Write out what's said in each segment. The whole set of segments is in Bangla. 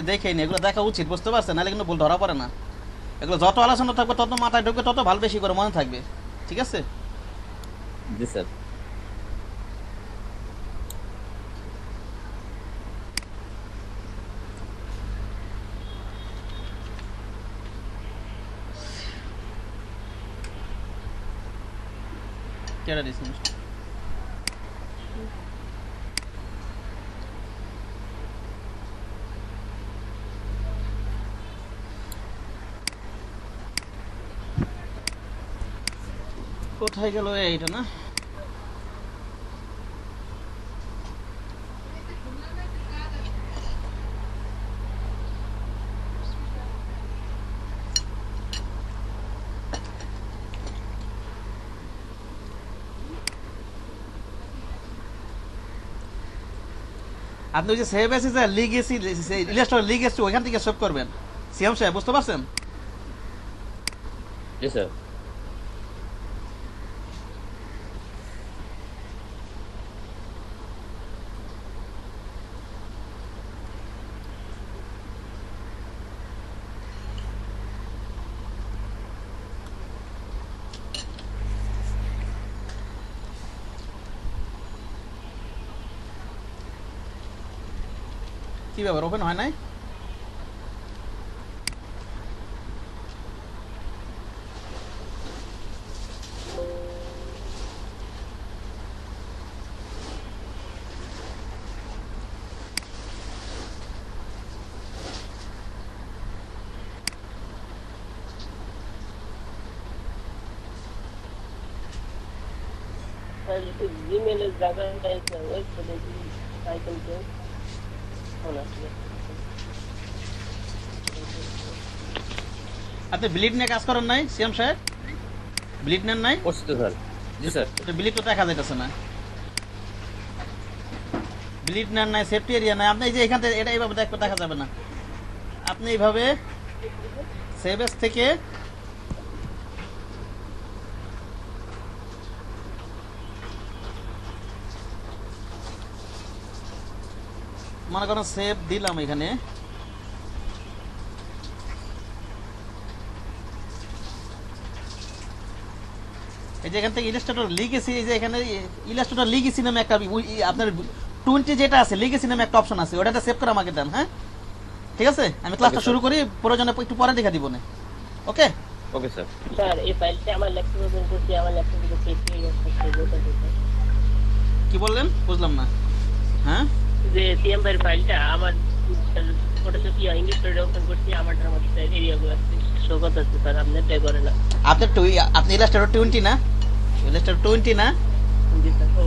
দেখেই নি, এগুলো দেখা উচিত, বুঝতে পারছেন? নাহলে কিন্তু ভুল ধরা পড়ে না। এগুলো যত আলোচনা থাকবে তত মাথায় ঢুকবে, তত ভালো বেশি করে মনে থাকবে। ঠিক আছে? জি স্যার। কেটে দিচ্ছি। কোথায় গেল এইটা? না, আপনি ওই যে সেভ এসে যে লিগেসি, ইলাস্ট্রেটর লিগেসি ওইখান থেকে সেভ করবেন। সিএম সাহেব, বুঝতে পারছেন? জি স্যার। কি ব্যাপার, ওপেন হয় নাই? জিমেলের জায়গায় ওই টাইটেল চেঞ্জ হলো। আপনি ব্লিড নিয়ে কাজ করেন নাই সিএম সাহেব? ব্লিড নেন নাই? করছি তো স্যার। জি স্যার। ব্লিড তো দেখা যাইতেছে না। ব্লিড নেন নাই, সেফটি এরিয়া নাই। আপনি এই যে এখান থেকে এটা এইভাবে দেখা যাবে না। আপনি এইভাবে সেভেস থেকে মনে করেন সেভ দিলাম এখানে। এই যে এখান থেকে ইলাস্ট্রেটর লিগেসি, এই যে এখানে ইলাস্ট্রেটর লিগেসি নামে একটা আপনার 20 যেটা আছে লিগেসি নামে একটা অপশন আছে, ওটাতে সেভ করে আমাকে দেন। হ্যাঁ, ঠিক আছে, আমি ক্লাসটা শুরু করি, প্রয়োজনে একটু পরে দেখা দিব না। ওকে ওকে স্যার। স্যার এই ফাইলটা আমার ল্যাপটপে ওপেন করছি, আমার ল্যাপটপে পেজ হয়ে গেছে। কি বললেন, বুঝলাম না। হ্যাঁ, যে সিএম ভাইয়ের ফাইলটা আমার ওটা তো কি ইংলিশ করে ওপেন করছি, আমারটার মধ্যে এরিয়াগুলো আছে শো করতেছে স্যার, আপনি ট্রাই করে না। আপনি ইলাস্ট্রেটর 20 না? ইলাস্ট্রেটর 20 না? জি স্যার। ও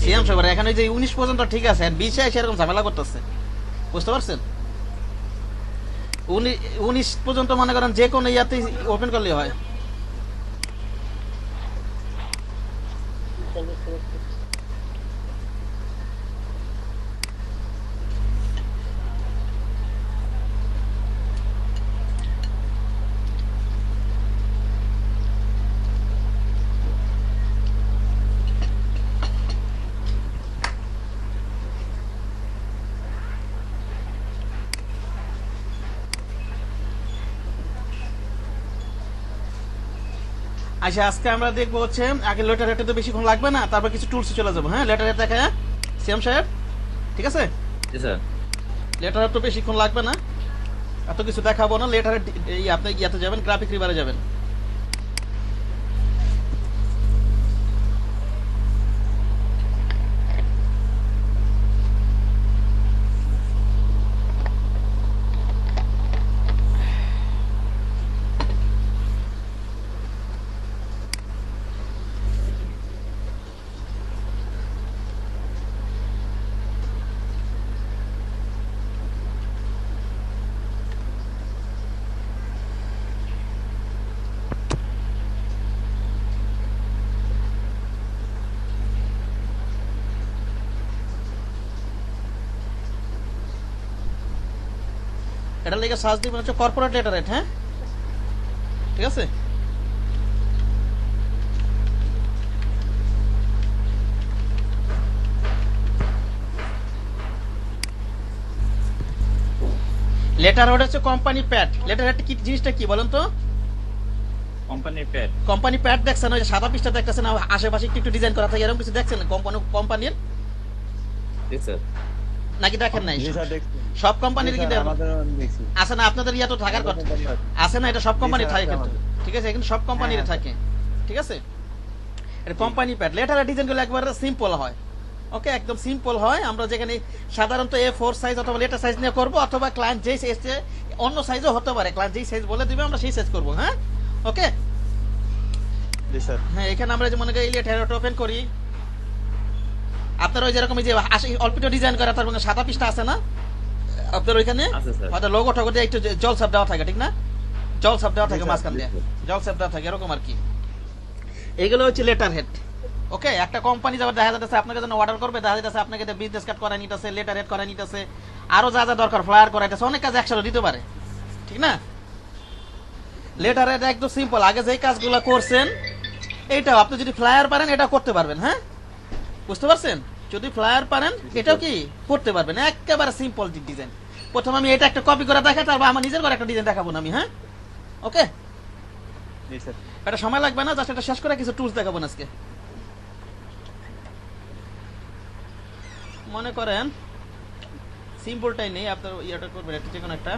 সিএম সবার এখানে যে 19 পর্যন্ত ঠিক আছে, আর 20 সেরকম ঝামেলা করতেছে, বুঝতে পারছেন? 19 পর্যন্ত মনে করেন যে কোনো ইয়াতে ওপেন করলে হয়। বুঝতে। আচ্ছা, আজকে আমরা দেখবো হচ্ছে আগে লেটার হেটে তো বেশিক্ষণ লাগবে না, তারপর কিছু টুলসে চলে যাবো। হ্যাঁ, লেটার হেট দেখা সিএম সাহেব, ঠিক আছে? জি স্যার। লেটার হেট তো বেশিক্ষণ লাগবে না, এত কিছু দেখাবো না। লেটার হেট আপনি ইয়াতে যাবেন, গ্রাফিক রিভারে যাবেন। এটা লেগে সার্চ দিবেন হচ্ছে কর্পোরেট লেটার হেট। হ্যাঁ, ঠিক আছে? লেটার হেড হচ্ছে কোম্পানি প্যাড। লেটার হেড কি জিনিসটা কি বলেন তো? কোম্পানির প্যাড। কোম্পানি প্যাড দেখছেন, ওই যে সাদা পৃষ্ঠা দেখতেছেন, আশেপাশে একটু ডিজাইন করা থাকে, এরকম কিছু দেখছেন কোম্পানির? জি স্যার। নাকি দেখেন নাই? জি স্যার দেখছি। সব কোম্পানির জি কি স্যার, আমাদের দেখছি। আছে না? আপনাদের ইয়া তো থাকার কথা আমাদের কোম্পানি আছে। আছে না? এটা সব কোম্পানি স্যার, থাকে আছে কিন্তু, আমাদের। ঠিক আছে? কিন্তু সব কোম্পানির হ্যাঁ, থাকে, ঠিক আছে? এটা কোম্পানি প্যাড। লেটারের ডিজাইনগুলো একবারে সিম্পল হয়, ওকে, একদম সিম্পল হয়। আমরা যেখানে সাধারণত A4 সাইজ অথবা লেটার সাইজ নিয়ে করব, অথবা ক্লায়েন্ট যেই সাইজ, অন্য সাইজও হতে পারে, ক্লায়েন্ট যেই সাইজ বলে দিবে আমরা সেই সাইজ করব। হ্যাঁ, ওকে। জি স্যার। হ্যাঁ, এখানে আমরা যে মনে করি লেটার ওপেন করি, আপনার ওই যেরকম এই যে অল্পিটো ডিজাইন করা, তার মানে সাদা পৃষ্ঠা আছে না আপনার ওইখানে? আছে স্যার। হয়তো লোগো টোগো দিয়ে একটু জল সাপ দেওয়া থাকে, ঠিক না? জল সাপ দেওয়া জি থাকে স্যার, মাঝখান জি দিয়ে, স্যার। জল সাপ দেওয়া থাকে, এরকম আর কি। এগুলো হচ্ছে লেটার হেড, ওকে। একটা কোম্পানি যাবে, দেখা যাচ্ছে আপনাকে যেন অর্ডার করবে, দেখা যাচ্ছে আপনাকে বিজনেস কার্ড করাই নিতেছে, লেটার হেড করাই নিতেছে, আরো যা যা দরকার, ফ্লায়ার করাইতেছে, অনেক কাজ একসাথে দিতে পারে, ঠিক না? লেটার হেড একদম সিম্পল। আগে যেই কাজগুলো করছেন এইটাও আপনি যদি ফ্লায়ার পারেন এটা করতে পারবেন। হ্যাঁ, বুঝতে পারছেন? যদি ফ্লায়ার পারেন এটাও কি করতে পারবেন, একেবারে সিম্পল ডিজাইন। প্রথম আমি এটা একটা কপি করে দেখাই, তারপর আমার নিজের করে একটা ডিজাইন দেখাবো না আমি। হ্যাঁ, ওকে। জি স্যার। এটা সময় লাগবে না, জাস্ট এটা শেষ করে কিছু টুলস দেখাবো না আজকে। মনে করেন সিম্পলটাই নেই, আপনার ইয়েটা করবেন একটা, যে কোনো একটা,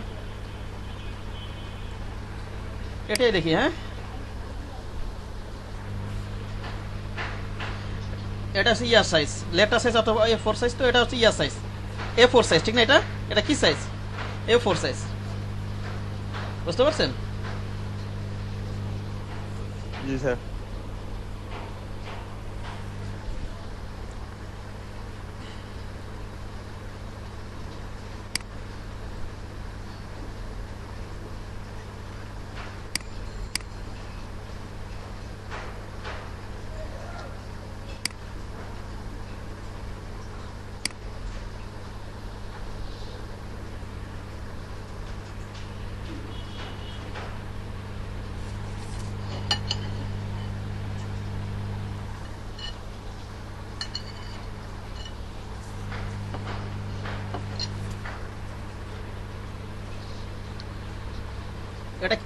এটাই দেখি। হ্যাঁ, এটা হচ্ছে ইয়ার সাইজ, লেটার সাইজ অথবা A4 সাইজ। তো এটা হচ্ছে ইয়ার সাইজ, A4 সাইজ, ঠিক না? এটা এটা কি সাইজ? A4 সাইজ, বুঝতে পারছেন? জি স্যার। এটা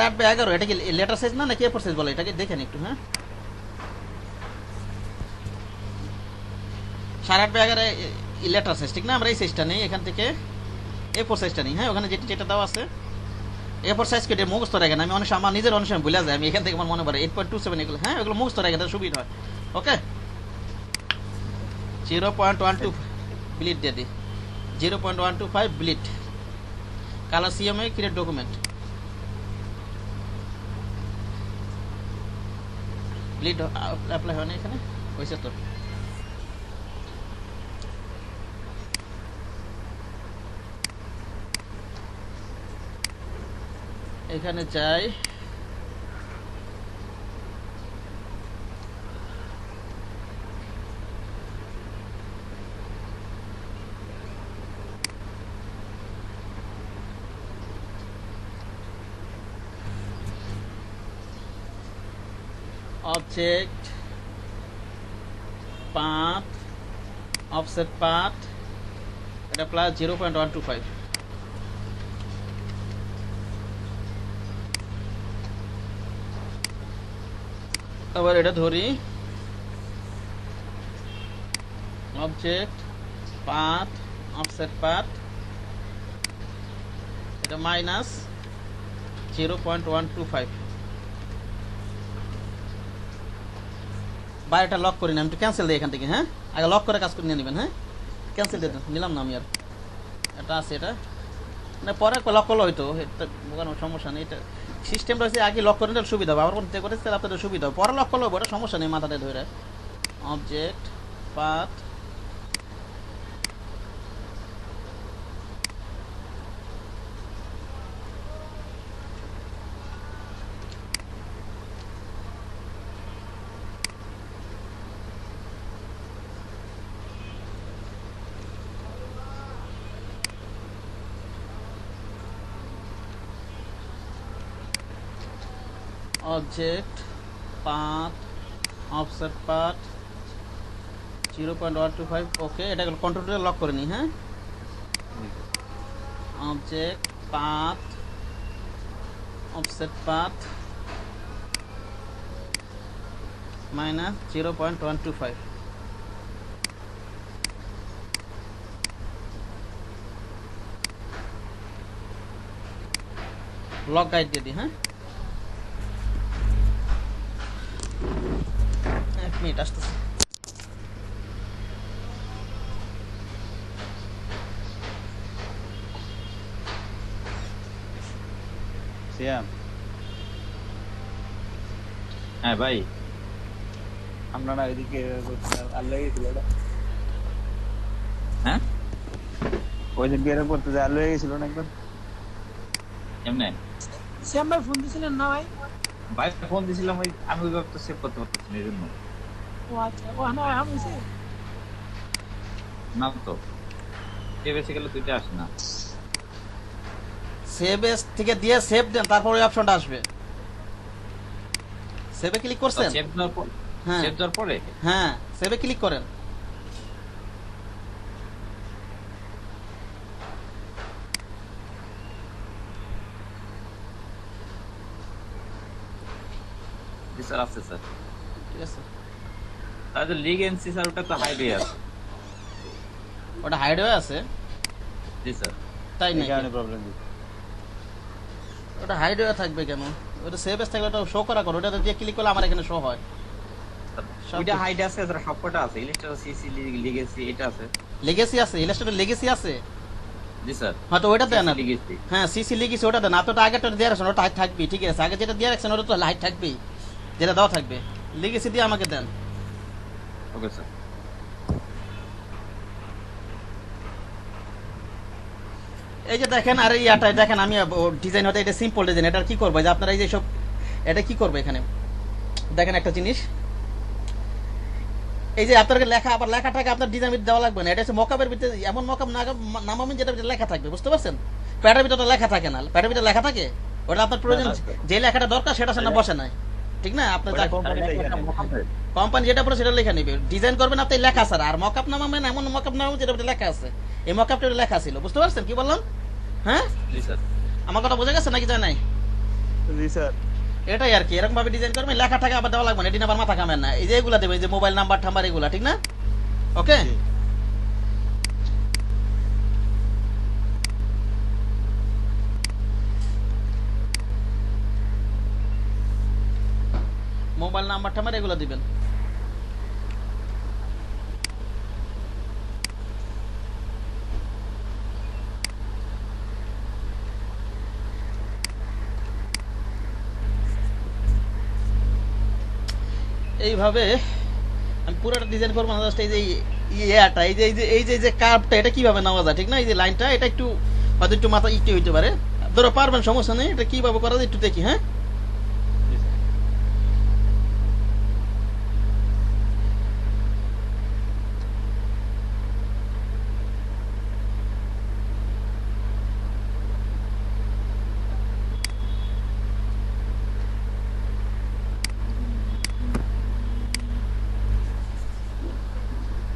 8.5 এটা কি লেটার সাইজ না নাকি A4 সাইজ বলে? এটাকে দেখেন একটু। হ্যাঁ, 8.5 লেটার সাইজ, ঠিক না? আমরা এই সাইজটা নেই, এখান থেকে A4 সাইজটা নেই। হ্যাঁ, ওখানে যেটা যেটা দেওয়া আছে A4 সাইজ কেটে মুখস্থ রাখেন। আমি অনেক আমার নিজের অনেক সময় ভুলে যায়, আমি এখান থেকে আমার মনে পড়ে 8.27 এগুলো। হ্যাঁ, ওগুলো মুখস্থ রাখেন, তাহলে সুবিধা হয়। ওকে, 0.12 ব্লিড দিয়ে দিই, 0.125 bleed, colour CMA create document, bleed apply হয় না এখানে, হয়েছে তো? এখানে যাই, অবজেক্ট পাথ, অফসেট পাথ, এটা প্লাস 0.125। আবার এটা ধরি, অবজেক্ট পাথ, অফসেট পাথ, এটা মাইনাস 0.125। বা এটা লক করি না, আমি একটু ক্যান্সেল দিই এখান থেকে। হ্যাঁ, আগে লক করে কাজ করে নিয়ে নেবেন। হ্যাঁ, ক্যান্সেল দিয়ে নিলাম না আমি আর, এটা আছে, এটা না পরে লক করলে হয়তো, এটা কোনো সমস্যা নেই। এটা সিস্টেম রয়েছে, আগে লক করে নিলে সুবিধা হবে, আবার করতে করে আপনাদের সুবিধা হবে, পরে লক করলে হবে, ওটা সমস্যা নেই, মাথাটা ধরে। Object path, object path, offset path, 0.125। ওকে, এটা কন্ট্রোল লক করে নিই। হ্যাঁ, object path offset path minus 0.125 lock guide দিয়ে দিই হ্যাঁ এক মিনিট আসতেছে সিয়াম হ্যাঁ ভাই আমরা না এদিকে আল্লাহ গেছিল ওটা হ্যাঁ ওই দিন বের করতে যে আল্লাহ গেছিল না একবার এমনি শ্যাম ভাই ফোন দিছিলেন না ভাই? ভাই ফোন দিছিলাম ওই আমি ওই তো সেভ করতে পারতেছি না এই জন্য ও আচ্ছা, ও না আমি সে না তো এ বেসিক্যালি তুইটা আসে না সেভ এস থেকে দিয়ে সেভ দেন তারপর ওই অপশনটা আসবে সেভে ক্লিক করছেন সেভ দেওয়ার পর হ্যাঁ সেভ দেওয়ার পরে হ্যাঁ সেভে ক্লিক করেন জি স্যার আছে স্যার ঠিক আছে তাহলে লিগ এনসি স্যার ওটা তো হাইড হয়ে আছে ওটা হাইড হয়ে আছে জি স্যার তাই এই নাকি কারণে প্রবলেম দিচ্ছে ওটা হাইড হয়ে থাকবে কেন ওটা সেভ এস থাকলে ওটা শো করা করো ওটা দিয়ে ক্লিক করলে আমার এখানে শো হয় সব ওইটা কিছু। হাইড আছে স্যার সবকটা আছে ইলিস্টার সিসি লিগেসি এটা আছে লেগেসি আছে ইলাস্ট্রেটর লেগেসি আছে জি স্যার হয়তো ওইটা দেন না লিগেসি হ্যাঁ সিসি লিগেসি ওটা দেন আপনার আগেটা দিয়ে রাখছেন ওটা হাইট থাকবে ঠিক আছে আগে যেটা দিয়ে রাখছেন ওটা তো হাইট থাকবেই যেটা দেওয়া থাকবে লিগেসি দিয়ে আমাকে দেন ওকে স্যার এই যে দেখেন আর ইয়াটা দেখেন আমি ডিজাইন হতে এটা সিম্পল ডিজাইন এটা কি করবো যে আপনারা এই যে সব এটা কি করবে এখানে দেখেন একটা জিনিস এই যে আপনাকে লেখা আবার লেখাটাকে আপনার ডিজাইন দেওয়া লাগবে না এটা হচ্ছে মকআপের ভিতরে এমন মকআপ নামাবেন যেটা ভিতরে লেখা থাকবে বুঝতে পারছেন প্যাডের ভিতরে লেখা থাকে না প্যাডের ভিতরে লেখা থাকে ওটা আপনার প্রয়োজন যে লেখাটা দরকার সেটা সামনে বসে নাই ঠিক না আপনার ওটা কোম্পানি লেখা কোম্পানি যেটা পড়ে সেটা লেখা নেবে ডিজাইন করবেন আপনি লেখা স্যার আর মকআপ নামাবেন এমন মকআপ নামাবেন যেটা ভিতরে লেখা আছে এই মকআপটা লেখা ছিল বুঝতে পারছেন কি বললাম হ্যাঁ জি স্যার আমার কথা বোঝা গেছে নাকি যায় নাই জি স্যার এটাই আর কি এরকম ভাবে ডিজাইন করবেন লেখাটাকে আবার দেওয়া লাগবে না এটি আবার মাথা কামেন না এই যে এগুলা দেবে এই যে মোবাইল নাম্বার টাম্বার এগুলা ঠিক না ওকে মোবাইল নাম্বার টাম্বার এগুলা দিবেন এইভাবে আমি পুরোটা ডিজাইন করবো না জাস্ট এই যে ইয়াটা এই যে এই যে কার্ভটা এটা কিভাবে নেওয়া যায় ঠিক না এই যে লাইনটা এটা একটু হয়তো একটু মাথা একটু হইতে পারে ধরো পারবেন সমস্যা নেই এটা কিভাবে করা যায় একটু দেখি হ্যাঁ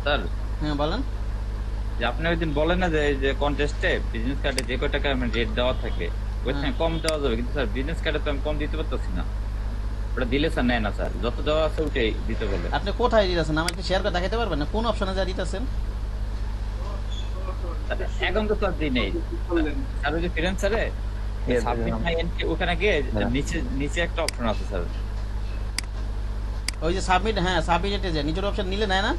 স্যার হ্যাঁ বলেন যে আপনি ওইদিন বলেন না যে এই যে কন্টেস্টে বিজনেস কার্ডে যে কয় টাকা রেট দেওয়া থাকে ওইখানে কম দেওয়া যাবে কিন্তু স্যার বিজনেস কার্ডে তো আমি কম দিতে পারতেছি না ওটা দিলে স্যার নেয় না স্যার যত দেওয়া আছে ওটাই দিতে বলে আপনি কোথায় দিতেছেন আমাকে শেয়ার করে দেখাতে পারবেন না কোন অপশনে যা দিতেছেন এখন তো স্যার দিই নেই স্যার ওই যে ফ্রিল্যান্সারে সাবমিট মাই এন্ট্রি ওখানে গিয়ে নিচে নিচে একটা অপশন আছে স্যার ওই যে সাবমিট হ্যাঁ সাবমিটে যে নিজের অপশন নিলে নেয় না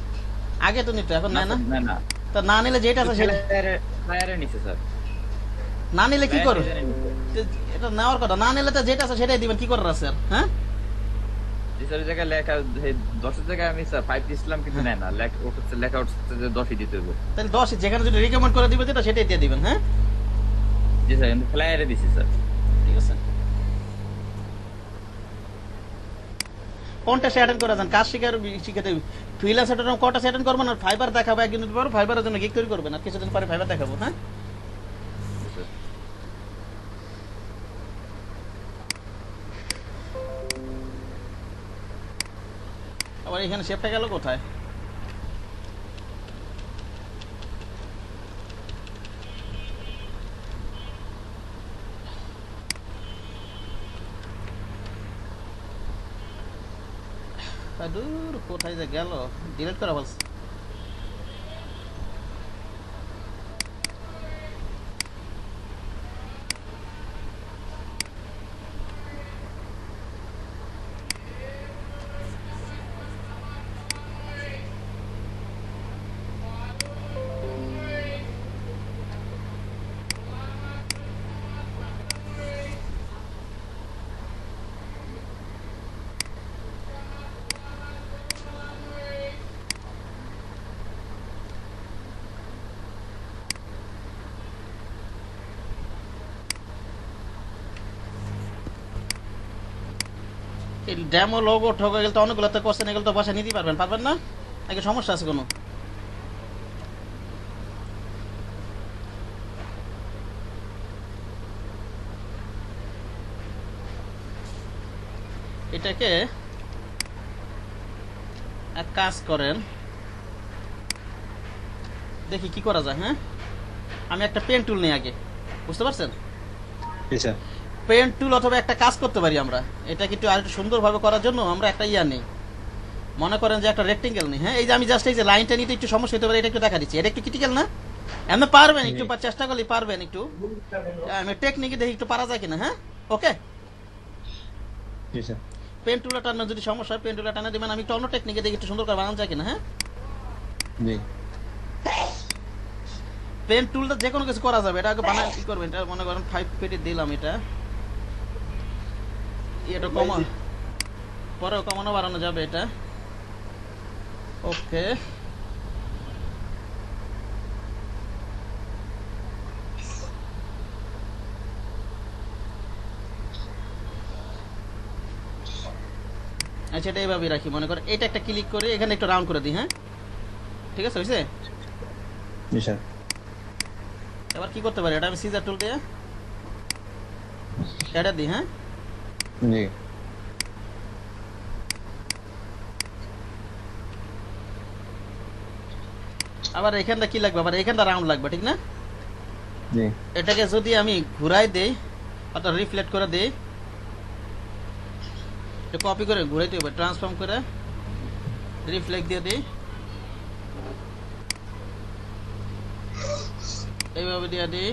আগে তো নিত এখন নেয় না না না তো না নিলে যেটা আছে সেটা ফ্লায়ারে নিচে স্যার না নিলে কি করবে এটা নেওয়ার কথা না নিলে তো যেটা আছে সেটাই দিবেন কি করার আছে স্যার হ্যাঁ জি স্যার জায়গায় লেখা 10 জায়গায় আমি স্যার 5 দিছিলাম কিন্তু নেয় না লেখা উঠছে যে 10ই দিতে হবে তাহলে 10 যেখানে যদি রিকমেন্ড করে দিবে যেটা সেটাই দিয়ে দিবেন হ্যাঁ জি স্যার কিন্তু ফ্লায়ারে দিছি স্যার ঠিক আছে কোনটা অ্যাটেন্ড করে যান কাজ শিখাতে ফ্রিল্যান্সার কোনটা অ্যাটেন্ড করবেন আর ফাইবার দেখাবো একদিন পর ফাইবারের জন্য গিগ তৈরি করবেন আর কিছুদিন পরে ফাইবার দেখাবো হ্যাঁ আবার এখানে শেপটা গেল কোথায় দূর কোথায় যে গেল, ডিলিট করা বলছে। এই ডেমো লোগো ঠোকা গেলে তো অনেকগুলো তো কোশ্চেন, এগুলো তো বসে নিতে পারবেন, পারবেন না? নাকি সমস্যা আছে কোনো? এটাকে এক কাজ করেন, দেখি কি করা যায়। হ্যাঁ, আমি একটা পেন টুল নিই আগে, বুঝতে পারছেন? জি স্যার। পেন টুল অথবা একটা কাজ করতে পারি আমরা, এটা কিন্তু আরেকটু সুন্দরভাবে করার জন্য আমরা একটা ইয়া নেই, মনে করেন যে একটা রেক্টেঙ্গেল নেই। হ্যাঁ, এই যে আমি জাস্ট এই যে লাইনটা নিতে একটু সমস্যা হতে পারে, এটা একটু দেখা দিচ্ছি। এটা একটু ক্রিটিক্যাল না? এমনি পারবেন, একটু চেষ্টা করলে পারবেন। একটু আমি টেকনিকে দেখি একটু পারা যায় কিনা। হ্যাঁ, ওকে। জি স্যার। পেন টুলে টানার যদি সমস্যা হয়, পেন টুলে টানা দিবেন। আমি একটু অন্য টেকনিকে দেখি একটু সুন্দর করে বানানো যায় কিনা। হ্যাঁ, জি। পেন টুলটা যে কোনো কিছু করা যাবে, এটা আগে বানায় কি করবেন, এটা মনে করেন 5 পেটে দিলাম, এটা কমা, পরেও কমানো বাড়ানো যাবে এটা। ওকে, আচ্ছা এটা এইভাবে রাখি, মনে করেন এটা একটা ক্লিক করে এখানে একটু রাউন্ড করে দিই। হ্যাঁ, ঠিক আছে, হয়েছে? জি স্যার। এবার কি করতে পারি, এটা আমি সিজার টুল দিয়ে এটা দিই। হ্যাঁ, জি। আবার এখানটা কি লাগবে, আবার এখানটা রাউন্ড লাগবে, ঠিক না? জি। এটাকে যদি আমি ঘুরাই দেই অর্থাৎ রিফ্লেক্ট করে দেই, কপি করে ঘুরাইতে হবে, ট্রান্সফর্ম করে রিফ্লেক্ট দিয়ে দিই, এইভাবে দিয়ে দিই,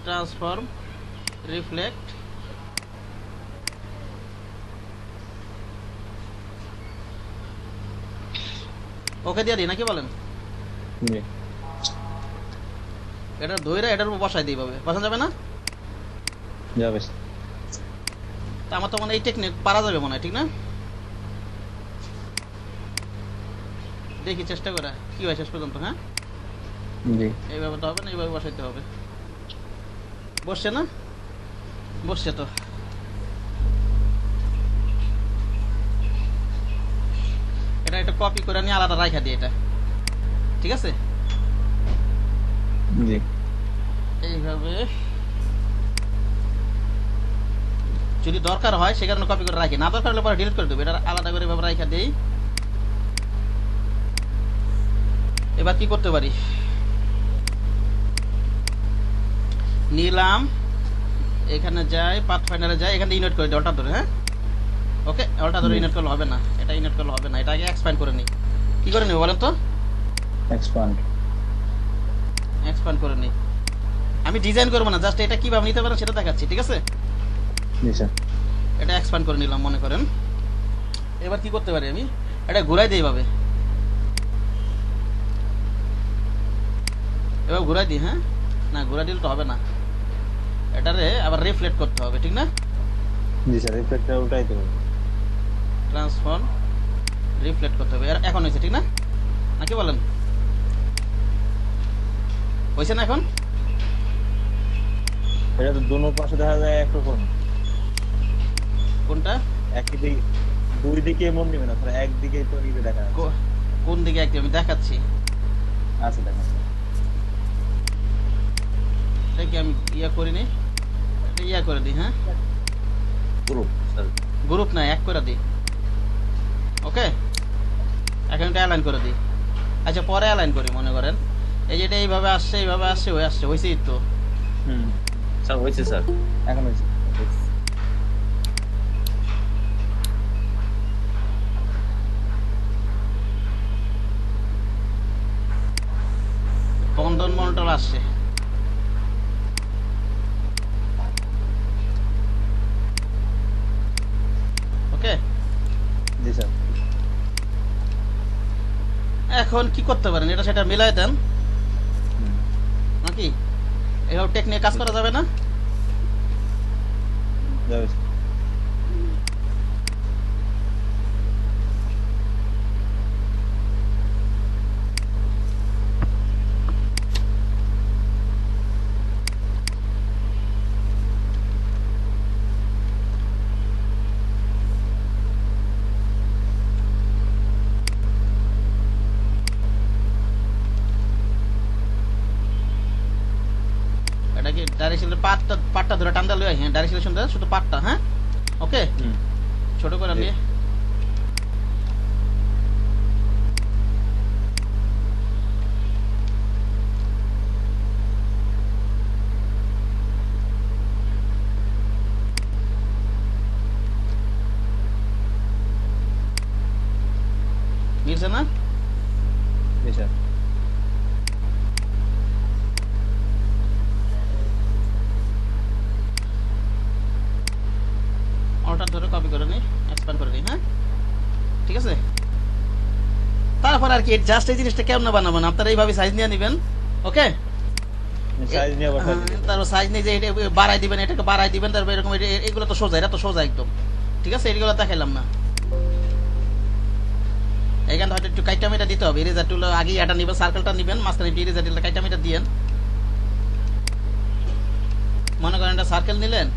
ট্রান্সফর্ম রিফ্লেক্ট। ওকে দিয়ে দিই, নাকি বলেন? জি। এটা ধইরা এটার উপর বসাই দিই, ভাবে বসানো যাবে না? যাবে স্যার। তা আমার তো মনে হয় এই টেকনিক পারা যাবে মনে হয়, ঠিক না? দেখি চেষ্টা করে কি হয় শেষ পর্যন্ত। হ্যাঁ, জি। এইভাবে তো হবে না, এইভাবে বসাইতে হবে। বসছে না? বসছে তো। এটা একটা কপি করে নিয়ে আলাদা রাখা দিই এটা, ঠিক আছে? জি। এইভাবে যদি দরকার হয় সে কারণে কপি করে রাখি, না দরকার হলে পরে ডিলিট করে দেবো। এটা আলাদা করে এভাবে রাখা দিই। এবার কি করতে পারি, নিলাম, এখানে যাই, পাথ ফাইন্ডারে যাই, এখানে ইনভার্ট করে দিই অল্টার ধরে। হ্যাঁ, ওকে, অল্টার ধরে ইনভার্ট করলে হবে না, এটা ইনভার্ট করলে হবে না, এটা আগে এক্সপ্যান্ড করে নিই। কি করে নিব বলেন তো? এক্সপ্যান্ড। এক্সপ্যান্ড করে নিই। আমি ডিজাইন করবো না, জাস্ট এটা কিভাবে নিতে পারেন সেটা দেখাচ্ছি, ঠিক আছে? জি স্যার। এটা এক্সপ্যান্ড করে নিলাম মনে করেন। এবার কি করতে পারি, আমি এটা ঘুরাই দিই এইভাবে, এবার ঘুরাই দিই। হ্যাঁ, না ঘুরাই দিলে তো হবে না, এটারে আবার রিফ্লেক্ট করতে হবে, ঠিক না? জি স্যার। রিফ্লেক্টর উঠাইতে হবে। ট্রান্সফর্ম রিফ্লেক্ট করতে হবে। এখন হয়েছে, ঠিক না? নাকি বলেন? হয়েছে না এখন? এটা তো দোনো পাশে দেখা যায় একরকম। কোনটা? একই দিকে, দুই দিকে মন নিবে না, তাহলে একদিকে তো নিবে দেখা যাচ্ছে। কোন দিকে একদম আমি দেখাচ্ছি। আচ্ছা দেখা যাচ্ছে। এটা কি আমি ইয়া করিনি, এটা ইয়া করে দিই। হ্যাঁ, গ্রুপ স্যার। গ্রুপ না, এক করে দিই। ওকে, এখন এটা অ্যালাইন করে দিই। আচ্ছা পরে অ্যালাইন করি, মনে করেন এই যে এটা এইভাবে আসছে, এইভাবে আসছে, হয়ে আসছে, হয়েছেই তো। হুম। স্যার হয়েছে স্যার। এখন হয়েছে। চলে আসছে। ওকে, জি স্যার। এখন কি করতে পারেন এটা সেটা মিলাই দেন নাকি? এভাবে টেকনিক কাজ করা যাবে না? যাবে স্যার। এটা কি ডাইরেকশনের পাটটা ধরে টান দিলে হ্যাঁ, ডাইরেকশন শুধু পাটটা, হ্যাঁ ওকে, ছোট করে নিয়ে মিলছে না? জি স্যার। অল্টার ধরে কপি করে নিই, এক্সপ্যান্ড করে নিই, হ্যাঁ ঠিক আছে। তারপর আর কি জাস্ট এই জিনিসটা কেমন বানাবেন আপনারা এইভাবে সাইজ নিয়ে নেবেন, ওকে। সাইজ নিয়ে বসাই দিন। তারপর সাইজ নিয়ে যে এটা বাড়াই দিবেন, এটাকে বাড়াই দিবেন, তারপর এরকম এগুলো তো সোজা, এটা তো সোজা একদম, ঠিক আছে। এগুলো দেখাইলাম না, এখানে হয়তো একটু কাইটামিটা দিতে হবে। ইরেজার টুল আগে এটা নিবেন, সার্কেলটা নিবেন, মাঝখানে একটু ইরেজার টুলটা কাইটামিটা দিয়েন। মনে করেন এটা সার্কেল নিলেন,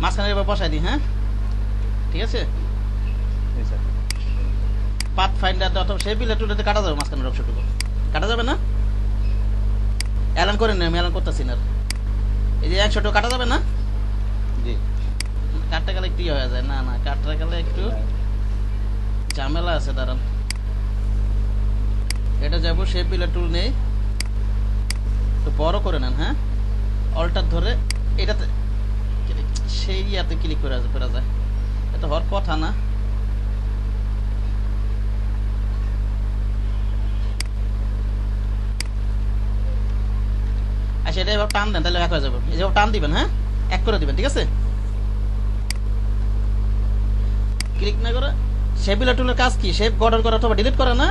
মাঝখানে এবার বসাই দিই, হ্যাঁ ঠিক আছে। জি স্যার। পাথ ফাইন্ডার অথবা সেই বিলেট টুলটাতে কাটা যাবে, মাঝখানের অংশটুকু কাটা যাবে না? অ্যালান করে নেই, আমি অ্যালান করতেছি না। এই যে 100 কাটা যাবে না? জি। কাটতে গেলে একটু হয়ে যায়, না না কাটতে গেলে একটু ঝামেলা আছে, দাঁড়ান। এটা যাবো শেপ বিলেট টুল নেই, একটু বড় করে নেন, হ্যাঁ অল্টার ধরে এটাতে সেই ইয়াতে ক্লিক করে যায়, এটা হওয়ার কথা না। আচ্ছা এটা এবার টান দেন, তাহলে এক হয়ে যাবে। এই যে টান দিবেন, হ্যাঁ এক করে দিবেন, ঠিক আছে। ক্লিক না করে শেপ বিলেট টুলের কাজ কি? শেপ গঠন করা অথবা ডিলিট করা না?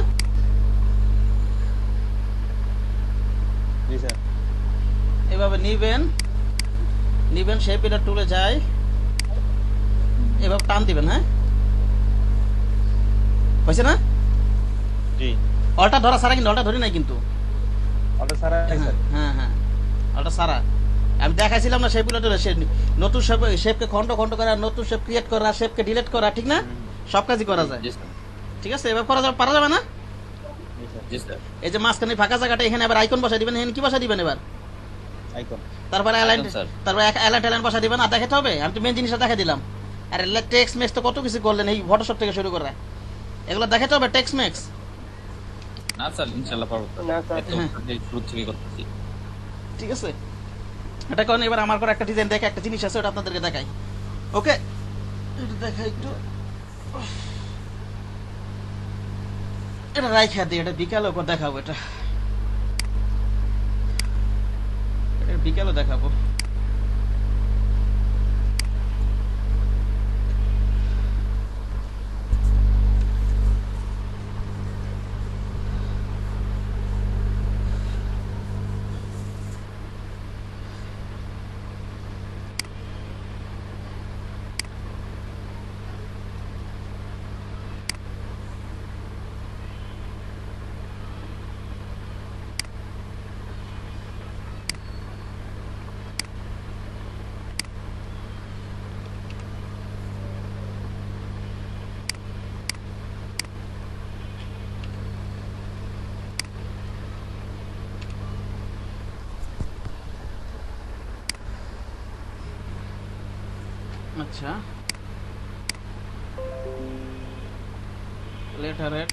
জি স্যার। এভাবে নিবেন শেপ বিলেট টুলে যায়, এভাবে টান দিবেন, হ্যাঁ হয়েছে না? জি। অলটা ধরা সারা, কিন্তু অলটা ধরি নাই কিন্তু, অটো সারা স্যার। হ্যাঁ হ্যাঁ অলটা সারা। আমি দেখাইছিলাম না শেপ বিলেট টুলে নতুন শেপকে খন্ড খন্ড করা, নতুন শেপ ক্রিয়েট করা, শেপকে ডিলিট করা, ঠিক না? সব কাজই করা যায়, জি স্যার। ঠিক আছে। এবার করা যাবে, পারা যাবে না? জি স্যার। জি স্যার। এই যে মাঝখানে ফাঁকা জায়গাটা, এখানে আবার আইকন বসাই দিবেন। এখানে কি বসাই দিবেন এবার? আইকন। তারপরে অ্যালাইন, Icon, sir. তারপরে অ্যালাইন বসাই দিবেন। আর দেখাতে হবে, আমি তো মেন জিনিসটা দেখে দিলাম। আর টেক্সট ম্যাক্স তো কত কিছু করলেন এই ফটোশপ থেকে শুরু করে, এগুলো দেখাতে হবে টেক্সট ম্যাক্স। না স্যার, ইনশাআল্লাহ পারবো স্যার। না, স্যার। একদম শুরু থেকে করতেছি। ঠিক আছে, এটা কারণ এবার আমার করে একটা ডিজাইন দেখে একটা জিনিস আছে, ওটা আপনাদেরকে দেখাই, ওকে। এটা দেখাই একটু, এটা রাইখা দিই, এটা বিকালে ওপর দেখাবো। এটা বিকালে দেখাবো। আচ্ছা, লেটার হেড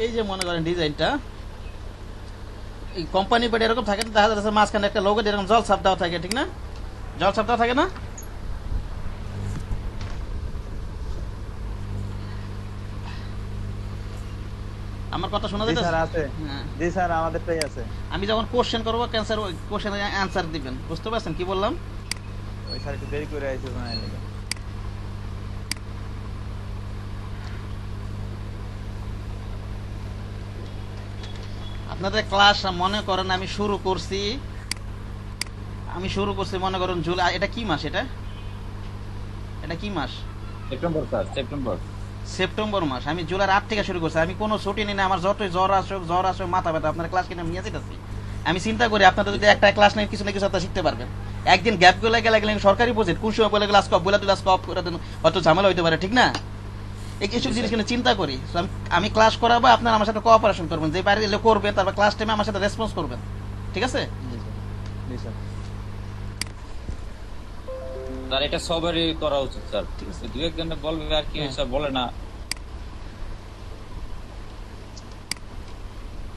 এই যে মনে করেন ডিজাইনটা এই কোম্পানি পেটে এরকম থাকে, দেখা যাচ্ছে মাঝখানে একটা লোগো এরকম জল ছাপ দেওয়া থাকে, ঠিক না? জল ছাপ দেওয়া থাকে না? আমার কথা শোনা জি যাচ্ছে? স্যার আছে, হ্যাঁ। জি স্যার আমাদেরটাই আছে। আমি যখন কোশ্চেন করবো ক্যান্সার ওই কোশ্চেনের অ্যান্সার দিবেন, বুঝতে পারছেন কি বললাম? ওই স্যার একটু দেরি করে আইছে শোনাই লেগে। আপনাদের ক্লাস মনে করেন আমি শুরু করছি মনে করেন জুলাই। এটা কি মাস? এটা কি মাস? September sir, September. সেপ্টেম্বর মাস। আমি জুলাইয়ের 8 থেকে শুরু করছি। আমি কোনো ছুটি নিই না, আমার যতই জ্বর আসুক মাথা ব্যথা, আপনার ক্লাস কিনে নিয়ে যেতেছি। আমি চিন্তা করি আপনাদের যদি একটা ক্লাস নেই কিছু না কিছু আপনারা শিখতে পারবেন। একদিন গ্যাপ গুলো গেলে সরকারি প্রজেক্ট কোন সময় বলে ক্লাস বলে ক্লাস অফ করে দেন, হয়তো ঝামেলা হইতে পারে, ঠিক না? এই কিছু জিনিস কিন্তু চিন্তা করি। So, আমি ক্লাস করাবো, আপনারা আমার সাথে কোঅপারেশন করবেন, যে বাইরে এলে করবেন, তারপর ক্লাস টাইমে আমার সাথে রেসপন্স করবেন, ঠিক আছে? জি স্যার, জি স্যার। স্যার এটা সবারই করা উচিত স্যার, ঠিক আছে? দু একজনে বলবে আর কি, স্যার বলে না।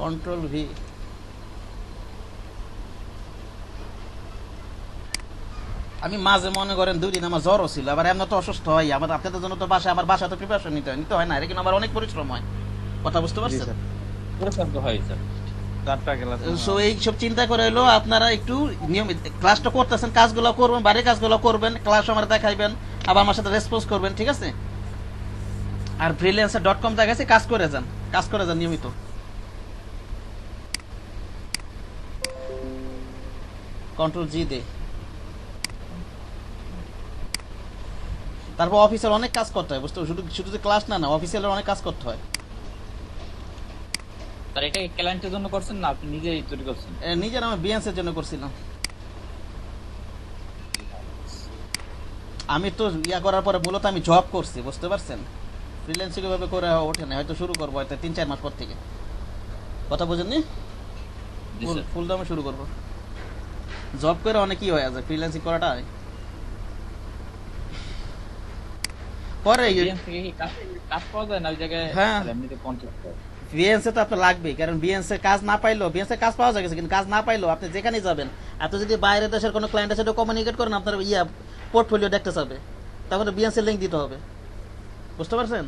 Control V. আমি মাঝে মনে করেন 2 দিন আমার জ্বরও ছিল, আবার এমন তো অসুস্থ হয়। আবার আপনাদের জন্য তো আমার বাসা তো প্রিপারেশন নিতে হয় না, এটা কিন্তু আমার অনেক পরিশ্রম হয়, কথা বুঝতে জি পারছেন? স্যার, পুরস্কার তো হয় স্যার। 4টা ক্লাস। সো এইসব চিন্তা করে হলো আপনারা একটু নিয়মিত ক্লাসটা করতেছেন, কাজগুলো করবেন, বাড়ির কাজগুলো করবেন, ক্লাস আমার দেখাইবেন, আবার আমার সাথে রেসপন্স করবেন, ঠিক আছে? আর freelancer.com দেখাচ্ছে, কাজ করে যান নিয়মিত। কন্ট্রোল জি দে। তারপর অফিসের অনেক কাজ করতে হয়, বুঝতে শুধু শুধু ক্লাস না, অফিসিয়ালের অনেক কাজ করতে হয়। স্যার এটা ক্লায়েন্টের জন্য করছেন না আপনি নিজেই তৈরি করছেন? নিজের আমি বিএনসের জন্য করছিলাম। আমি তো ইয়া করার পরে মূলত আমি জব করছি, বুঝতে পারছেন? ফ্রিল্যান্সিং ভাবে করে ওঠে না, হয়তো শুরু করবো হয়তো 3-4 মাস পর থেকে, কথা বুঝেননি? জি স্যার। ফুল দামে শুরু করবো। জব করে অনেক কি হয়ে আছে, ফ্রিল্যান্সিং করাটা পরে বিএন থেকে কি কাজ পাওয়া যায় না ওই জায়গায়? হ্যাঁ। স্যার এমনিতে কন্ট্যাক্ট করে। বিএনসে তো আপনার লাগবেই, কারণ বিএনসে কাজ না পাইলেও, বিএনসে কাজ পাওয়া যায় কিন্তু কাজ না পাইলেও আপনি যেখানেই যাবেন, আপনি যদি বাইরের দেশের কোনো ক্লায়েন্টের সাথে কমিউনিকেট করেন, আপনার পোর্টফোলিও দেখতে চাবে, তারপরে বিএনসি লিঙ্ক দিতে হবে, বুঝতে পারছেন?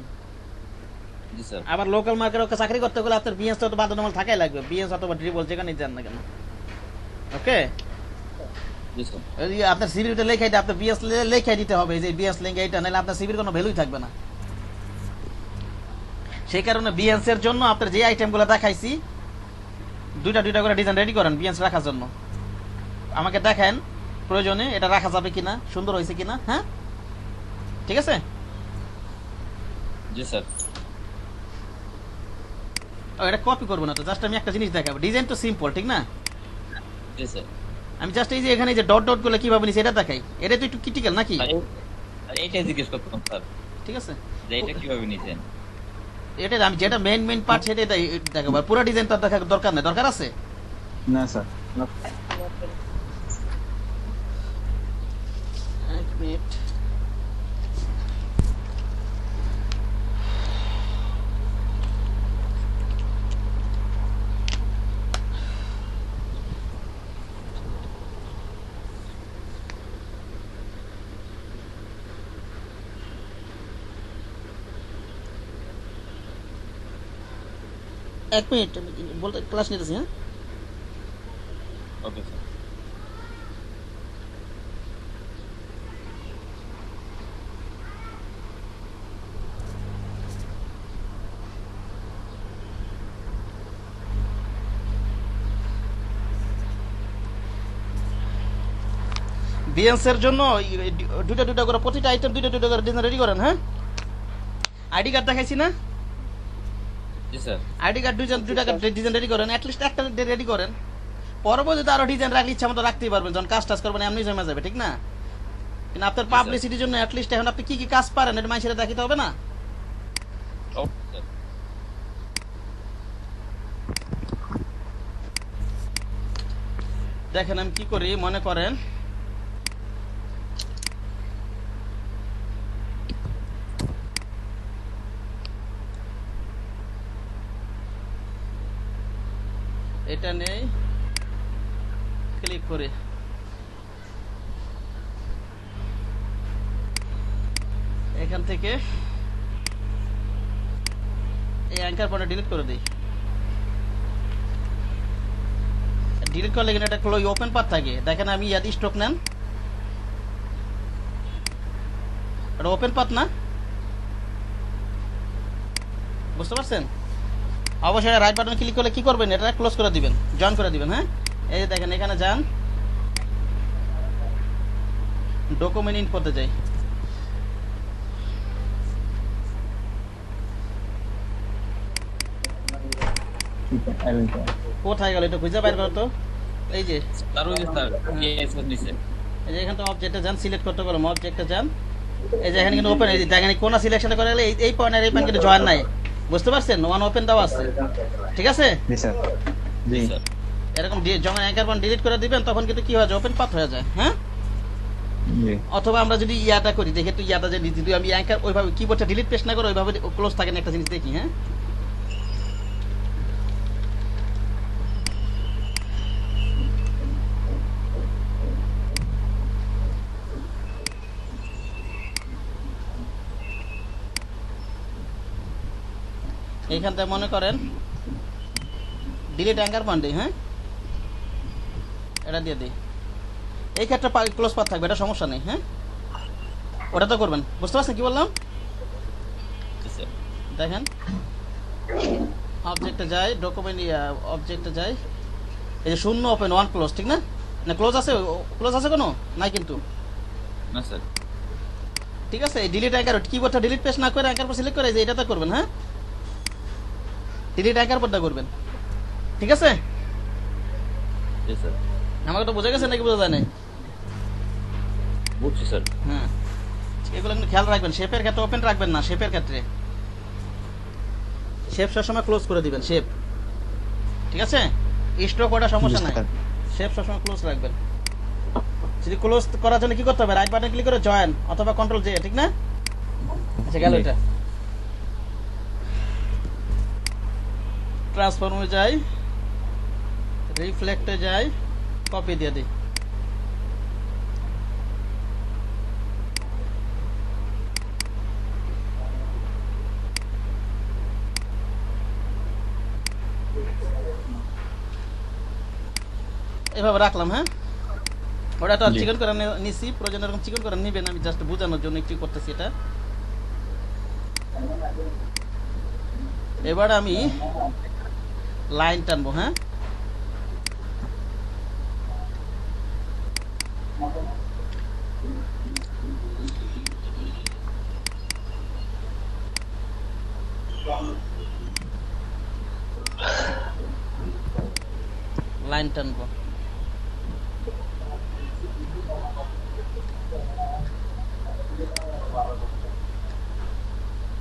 জি স্যার। আবার লোকাল মার্কেটে চাকরি করতে গেলে আপনার বিএনস তো বাধ্যতামূলক থাকাই লাগবে, বিএনস অথবা ড্রিবল যেখানেই যান না কেন, ওকে? জি স্যার। আপনার সিভিটা লেখাই দিতে, আপনার বিএস লেখাই দিতে হবে যে বিএস লিঙ্ক এইটা, নাহলে আপনার সিভির কোনো ভ্যালুই থাকবে না। সেই কারণে বিএনস এর জন্য আপনার যে আইটেমগুলো দেখাইছি, দুইটা করে ডিজাইন রেডি করেন বিএনস রাখার জন্য। আমাকে দেখেন প্রয়োজনে এটা রাখা যাবে কিনা, সুন্দর হয়েছে কিনা, হ্যাঁ ঠিক আছে? জি স্যার। এটা কপি করবো না তো, জাস্ট আমি একটা জিনিস দেখাবো। ডিজাইন তো সিম্পল, ঠিক না? জি স্যার। আমি জাস্ট এই যে এখানে যে ডট গুলো কিভাবে নিছি এটা দেখাই, এটা তো একটু ক্রিটিক্যাল নাকি? স্যার এইটাই জিজ্ঞেস করতাম স্যার, ঠিক আছে, যে এটা কিভাবে নিছেন? এটা আমি যেটা মেইন পার্ট সেটা দেখাবো, পুরো ডিজাইন তো দেখা দরকার নেই, দরকার আছে? না স্যার, এক মিনিট। এক মিনিট আমি বলতে ক্লাস নিতেছি, হ্যাঁ? Okay sir. বিএনস এর জন্য দুইটা করে প্রতিটা আইটেম দুইটা করে ডিজাইন রেডি করেন, হ্যাঁ? আইডি কার্ড দেখাইছি না? জি স্যার। আইডি কার্ড দুইটা ডিজাইন রেডি করেন, অ্যাটলিস্ট একটা রেডি করেন। পরবর্তীতে আরো ডিজাইন রাখলে ইচ্ছা মতো রাখতেই পারবেন, যখন কাজ টাজ করবেন এমনি জমে যাবে, ঠিক না? কিন্তু আপনার পাবলিসিটির জন্য অ্যাটলিস্ট এখন আপনি কি কাজ পারেন এটা মানুষের দেখাতে হবে না? Okay sir. দেখেন আমি কি করি, মনে করেন এটা নেই, ক্লিক করে এখান থেকে এই অ্যাঙ্কার পয়েন্ট ডিলিট করে দিই। ডিলিট করলে এখানে একটা ক্লোজ ওপেন পাথ থাকে, দেখেন আমি ইয়াদি স্ট্রোক নেন, এটা ওপেন পাথ না, বুঝতে পারছেন? অবশ্যই রাইট বাটন ক্লিক করলে কি করবেন, এটা ক্লোজ করে দিবেন, জয়েন করে দিবেন। হ্যাঁ, এই যে দেখেন এখানে যান, ডকুমেন্ট ইনফোতে যাই, কোথায় গেল এটা খুঁজে বাইর করো তো। এই যে তার ওই যে স্যার এসএস নিচে এই যে এখান থেকে অবজেক্টে যান, সিলেক্ট করতে পারো, অবজেক্টে যান, এই যে এখানে কিন্তু ওপেন, এই যে দেখেন কোন সিলেকশন করে গেলে এই পয়েন্ট আর এই পয়েন্ট কিন্তু জয়েন নাই, বুঝতে পারছেন? ওয়ান ওপেন দেওয়া আছে, ঠিক আছে? জি স্যার। এরকম যখন অ্যাঙ্কার পয়েন্ট ডিলিট করে দিবেন তখন কিন্তু কি হয়ে যায়, ওপেন পাথ হয়ে যায়। হ্যাঁ, অথবা আমরা যদি ইয়াটা করি, দেখে তো ইয়াটা যদি আমি অ্যাঙ্কার ওইভাবে কিবোর্ডটা ডিলিট প্রেস না করে ওইভাবে ক্লোজ থাকেন, একটা জিনিস দেখি। হ্যাঁ, এইখান থেকে মনে করেন ডিলিট অ্যাঙ্কার পয়েন্ট দিই। হ্যাঁ, এটা দিয়ে দিই, এই ক্ষেত্রে ক্লোজ পাথ থাকবে, এটা সমস্যা নেই। হ্যাঁ, ওটা তো করবেন, বুঝতে পারছেন কি বললাম? দেখেন অবজেক্টে যাই, ডকুমেন্ট অবজেক্টে যাই, এই যে 0 ওপেন 1 ক্লোজ, ঠিক না? না ক্লোজ আছে, ক্লোজ আছে কোনো নাই কিন্তু, না স্যার। ঠিক আছে? এই ডিলিট অ্যাঙ্কার কিবোর্ডটা ডিলিট প্রেস না করে অ্যাঙ্কার পর সিলেক্ট করে এই যে এটাতে করবেন। হ্যাঁ, ডিলিট অ্যাঙ্কার পরটা করবেন, ঠিক আছে? জি স্যার। আমাকে তো বোঝা গেছে নাকি বোঝা যায় না? বুঝছি স্যার। হ্যাঁ, এগুলো কিন্তু খেয়াল রাখবেন, শেপের ক্ষেত্রে ওপেন রাখবেন না, শেপের ক্ষেত্রে শেপ সবসময় ক্লোজ করে দিবেন, শেপ, ঠিক আছে? স্ট্রোক ওটা সমস্যা নাই, শেপ সবসময় ক্লোজ রাখবেন। যদি ক্লোজ করার জন্য কি করতে হবে, রাইট বাটন ক্লিক করে জয়েন অথবা কন্ট্রোল জে, ঠিক না? আচ্ছা, গেল এটা। ট্রান্সফর্মে যাই, রিফ্লেক্টে যাই, কপি দিয়ে দিই, এভাবে রাখলাম। হ্যাঁ, ওটা তো চিকন করে নিছি, প্রয়োজন এরকম চিকন করে নিবেন, আমি জাস্ট বোঝানোর জন্য একটু করতেছি এটা। এবার আমি লাইন টানবো। হ্যাঁ, লাইন টানবো,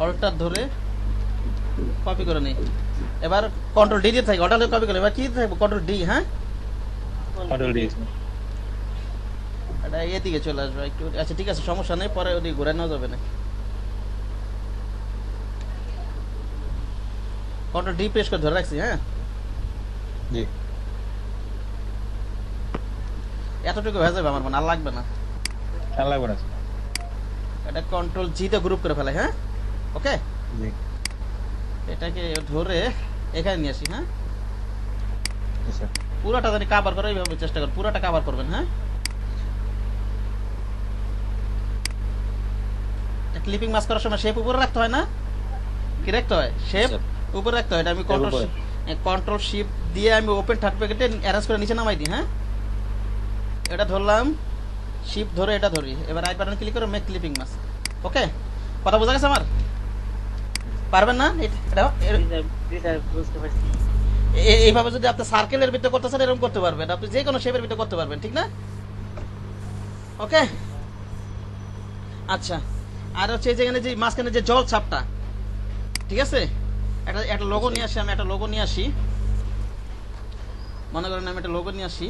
অল্টার ধরে কপি করে নিই। এবার কন্ট্রোল ডি দিয়ে থাকি, অল্টার ধরে কপি করে, এবার কি থাকবে, কন্ট্রোল ডি। হ্যাঁ, কন্ট্রোল ডি। এটা এদিকে চলে আসবে একটু। আচ্ছা ঠিক আছে, সমস্যা নেই, পরে ওদিকে ঘুরে নেওয়া যাবে না। কন্ট্রোল ডি প্রেস করে ধরে রাখছি। হ্যাঁ, জি। এতটুকু হয়ে যাবে আমার মনে, আর লাগবে না, আর লাগবে না। এটা কন্ট্রোল জি তে গ্রুপ করে ফেলে। হ্যাঁ, ওকে, জি। এটাকে ধরে এখানে নিয়ে আসি। হ্যাঁ, জি স্যার। পুরোটা জানি কাভার করে, এইভাবে চেষ্টা কর, পুরোটা কাভার করবেন। হ্যাঁ, ক্লিপিং মাস্ক করার সময় শেপ উপরে রাখতে হয় না, কি রাখতে হয়, শেপ উপরে রাখতে হয়। এটা আমি কন্ট্রোল শিফট দিয়ে আমি ওপেন থার্ড প্যাকেটে অ্যারেঞ্জ করে নিচে নামাই দিই। হ্যাঁ, এটা ধরলাম, শিফট ধরে এটা ধরি, এবার রাইট বাটন ক্লিক করে মেক ক্লিপিং মাস্ক। ওকে, কথা বোঝা গেছে আমার? পারবেন না বুঝতে পারছি। এইভাবে যদি আপনি সার্কেলের ভিতরে করতে চান এরকম করতে পারবেন, আপনি যে কোনো শেপের ভিতরে করতে পারবেন, ঠিক না? ওকে, আচ্ছা। আর হচ্ছে যেখানে যে মাঝখানে যে জল ছাপটা, ঠিক আছে, একটা লোগো নিয়ে আসি, আমি একটা লোগো নিয়ে আসি, মনে করেন আমি একটা লোগো নিয়ে আসি।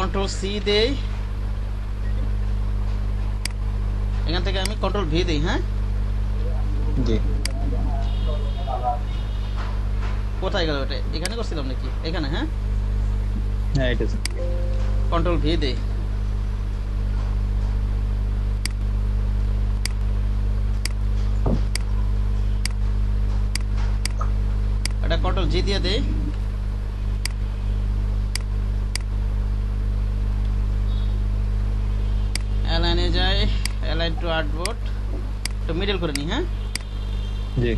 কন্ট্রোল সি দেই, এখান থেকে আমি কন্ট্রোল ভি দেই। হ্যাঁ, জি কোথায় গেল ওটা? এখানে করছিলাম নাকি? এখানে। হ্যাঁ, হ্যাঁ এটা স্যার। কন্ট্রোল ভি দেই। এটা কন্ট্রোল জি দিয়ে দেই। অ্যালাইনে যাই, অ্যালাইন টু আর্টবোর্ড, একটু মিডল করে নিই। হ্যাঁ, জি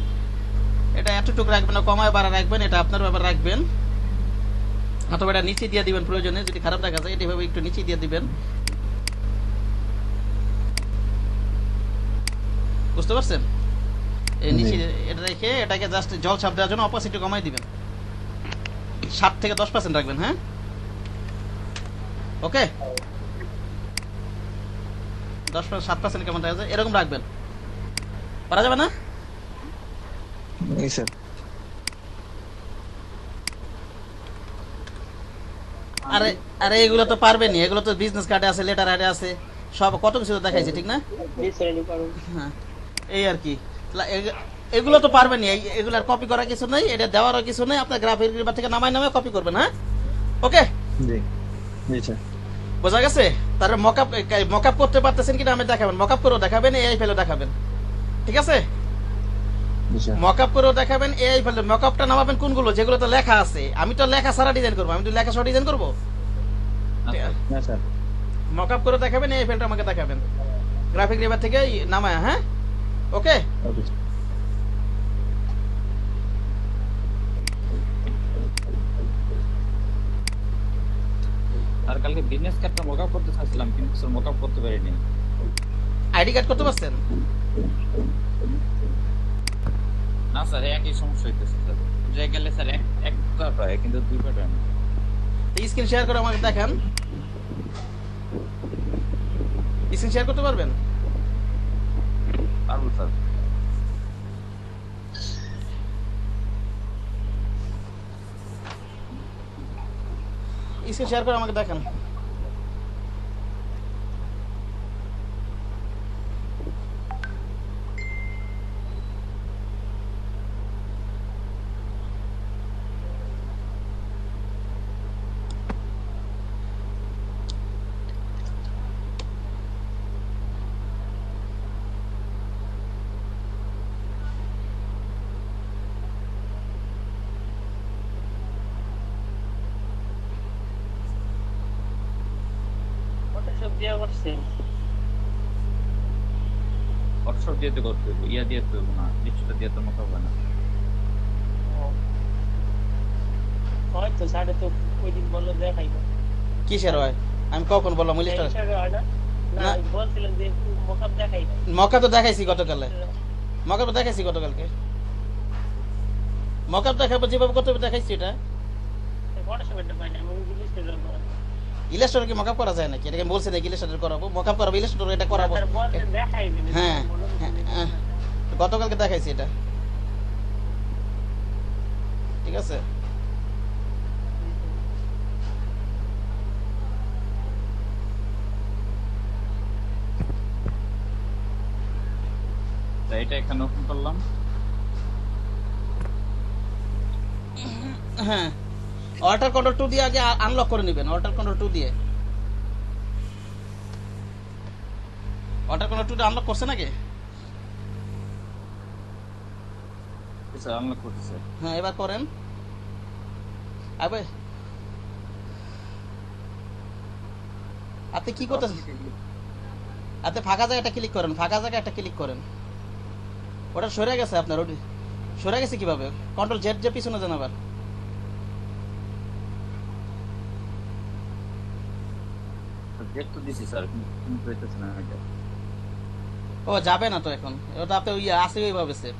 এটা এতটুকু রাখবেন না, কমায় বাড়া রাখবেন, এটা আপনার ব্যাপার রাখবেন। অথবা এটা নিচে দিয়ে দিবেন প্রয়োজনে, যদি খারাপ দেখা যায় এটা এভাবে একটু নিচে দিয়ে দিবেন। বুঝতে পারছেন? এই নিচে এটা রেখে এটাকে জাস্ট জল ছাপ দেওয়ার জন্য অপোজিটে কমাই দিবেন, 7 থেকে 10% রাখবেন। হ্যাঁ, ওকে, 10% 7% কেমন দেখা যায় এরকম রাখবেন, পারা যাবে না? জি স্যার। আরে আরে এগুলো তো পারবেনই, এগুলো তো বিজনেস কার্ডে আছে, লেটার আইডে আছে, সব কত কিছু তো দেখাইছে, ঠিক না? হ্যাঁ, এই আর কি। এগুলো তো পারবেনই, এগুলার কপি করার কিছু নেই, এটা দেওয়ারও কিছু নেই, আপনার গ্রাফিক রিডার থেকে নামায় কপি করবেন। হ্যাঁ, ওকে, জি জি স্যার। বোঝা গেছে? তারপরে মকআপ করতে পারতেছেন কিনা আমি দেখাবেন, মকআপ করেও দেখাবেন, এআই ফেলে দেখাবেন, ঠিক আছে? জি স্যার। মকআপ করেও দেখাবেন, এআই ফেলে। মকআপটা নামাবেন কোনগুলো? যেগুলো তো লেখা আছে। আমি তো লেখা ছাড়া ডিজাইন করবো, আমি তো লেখা ছাড়া ডিজাইন করবো। না স্যার। মকআপ করে দেখাবেন, এআই ফেলটা আমাকে দেখাবেন গ্রাফিক রিডার থেকে নামায়। হ্যাঁ, ওকে। ওকে। আর কালকে বিজনেস কার্ডটা মকআপ করতে চাইছিলাম, কিন্তু স্যার মকআপ করতে পারিনি। আইডি কার্ড করতে পারছেন? না স্যার, একই সমস্যা হইতেছে স্যার। যে গেলে স্যার একটা হয় কিন্তু দুইটা হয় না। স্ক্রিন শেয়ার করে আমাকে দেখান। স্ক্রিন শেয়ার করতে পারবেন? পারবো স্যার। স্ক্রিন শেয়ার করে আমাকে দেখান। ফটোশপ দিয়া করছেন? ফটোশপ দিয়ে তো করতে হবে, ইয়া দিয়ে তো হবে না, ডিজিটাল দিয়ে তো মকআপ হয় না। হয়তো সাড়ে তো ওই দিন বললো দেখাইবো। কিসের হয়? আমি কখন বললাম লিস্টার? হিসাবে হয় না? না, না। বলছিলেন যে মকআপ দেখাই। মকা তো দেখাইছি গতকালে, মকা তো দেখাইছি গতকালকে। মকআপ দেখাবো যেভাবে করতে হবে দেখাইছি। এটা ফটোশপেরটা পাই না, আমি ইংলিশটা করা। ইলাস্ট্রেটর কি মকআপ করা যায় নাকি? এটাকে বলছে নাকি ইলাস্ট্রেটর করাবো? মকআপ করাবো, ইলাস্ট্রেটর এটা করাবো। স্যার বলছেন দেখাইবেন। হ্যাঁ, হ্যাঁ, গতকালকে দেখাইছি এটা, ঠিক আছে? তা এটা এখানে ওপেন করলাম। হ্যাঁ, অল্টার কন্ট্রোল 2 দিয়ে আগে আনলক করে নেবেন। অল্টার কন্ট্রোল 2 দিয়ে, অল্টার কন্ট্রোল 2 আনলক করছেন আগে? স্যার আনলক করতে স্যার। হ্যাঁ, এবার করেন। আপনি কি করতেছেন? আপনি ফাঁকা জায়গাটা ক্লিক করেন, ফাঁকা জায়গায় একটা ক্লিক করেন। ওটা সরে গেছে আপনার, ওটি সরে গেছে কিভাবে? কন্ট্রোল জেড যে পিছনে যান আবার। জেট তো দিছি স্যার, কিন্তু হইতেছে না এটা। ও যাবে না তো এখন, ওটা আপনি ওই আছে ওইভাবে সেভ,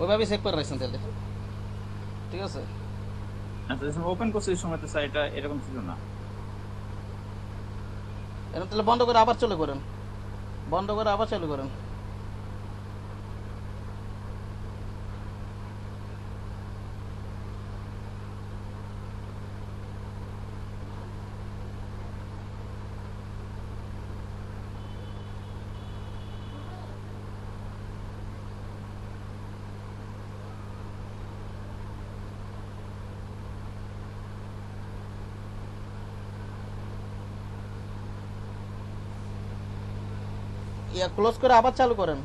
ওইভাবে সেভ করে রাখছেন তাহলে, ঠিক আছে? আচ্ছা, যখন ওপেন করছি ওই সময় তো স্যার এটা এরকম ছিল না। এখন তাহলে বন্ধ করে আবার চালু করেন, বন্ধ করে আবার চালু করেন। ইয়া ক্লোজ করে আবার চালু করেন।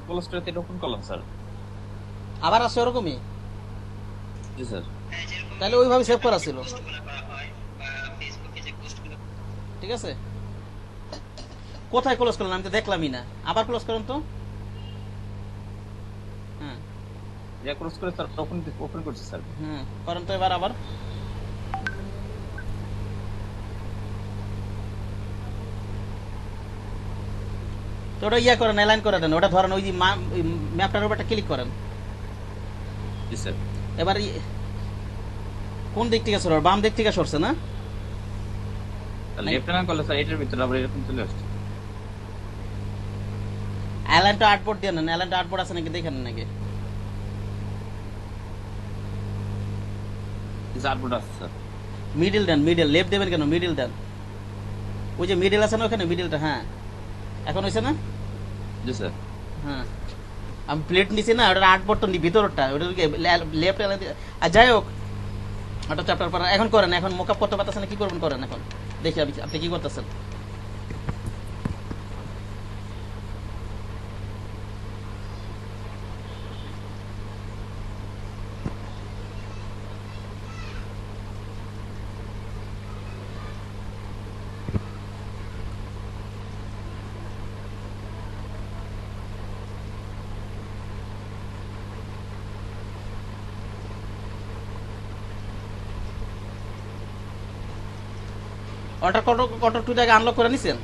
ক্লোজ করে এটা ওপেন করলাম স্যার। আবার আসছে ওরকমই? জি স্যার। তাহলে ওইভাবে সেভ করা ছিল। ঠিক আছে, কোথায় ক্লোজ করলেন? আমি তো দেখলামই না। আবার ক্লোজ করেন তো। হ্যাঁ যা ক্লোজ করে স্যার ওপেন করছি স্যার। হুম, করেন তো এবার আবার। তো ওটা ইয়া করেন, অ্যালাইন করে দেন। ওটা ধরেন ওই যে ম্যাপটার উপর একটা ক্লিক করেন। জি স্যার। এবার কোন দিক থেকে সরবে? বাম দিক থেকে সরছে না? লেফট না করলে স্যার এটার ভিতরে আবার এরকম চলে আসছে। অ্যালাইনটা আর্টবোর্ড দিয়ে নেন। অ্যালাইনটা আর্টবোর্ড আছে নাকি দেখেন নাকি? জারবোর্ড আছে স্যার। মিডল দেন, মিডল। লেফট দেবেন কেন? মিডল দেন। ওই যে মিডল আছে না ওখানে, মিডলটা। হ্যাঁ, এখন হয়েছে না? জি স্যার। হ্যাঁ, আমি প্লেট নিছি না, ওটার আর্টবোর্ড তো ভিতরটা, ওটা লেফট। আর যাই হোক, ওটা চ্যাপ্টার পর এখন করেন। এখন মোকআপ করতে পারতেছেন না, কি করবেন করেন এখন দেখি আপনি কি করতেছেন। ওটা কত টু জায়গায় আনলক করে নিছেন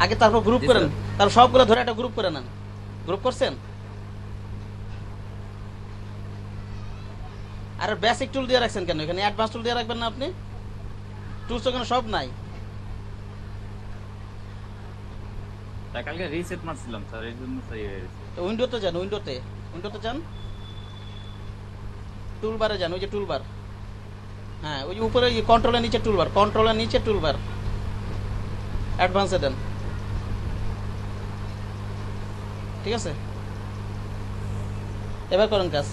আগে, তারপর গ্রুপ করেন। তারপর সবগুলো ধরে একটা গ্রুপ করে নেন। গ্রুপ করছেন? আর বেসিক টুল দিয়ে রাখছেন কেন? এখানে অ্যাডভান্স টুল দিয়ে রাখবেন না আপনি? টুলস ওখানে সব নাই। তা কালকে রিসেট মারছিলাম স্যার, এর জন্য স্যার হয়ে গেছে। তো উইন্ডোতে যান, উইন্ডোতে যান, টুলবারে যান। ওই যে টুলবার, হ্যাঁ ওই যে উপরে কন্ট্রোলের নিচে টুলবার, কন্ট্রোলের নিচে টুলবার, অ্যাডভান্সে দেন। ঠিক আছে, এবার করেন কাজ।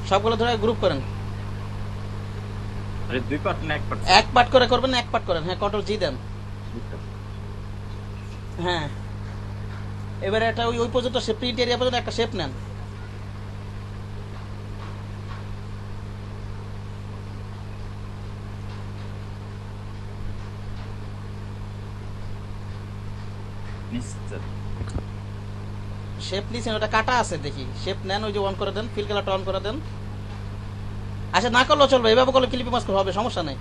সবগুলো ধরে গ্রুপ করেন। আরে দুই পার্ট না এক পার্ট? এক পার্ট করে করবেন, এক পার্ট করেন। হ্যাঁ, কন্ট্রোল জি দেন। হ্যাঁ, এবারে একটা ওই পর্যন্ত প্রিন্ট এরিয়া পর্যন্ত একটা শেপ নেন। নিশ্চয় শেপ নিছেন, ওটা কাটা আছে দেখি। শেপ নেন, ওই যে অন করে দেন, ফিল কালারটা অন করে দেন। আচ্ছা, না করলেও চলবে, এভাবে করলে ক্লিপিং মাস্ক হবে, সমস্যা নেই।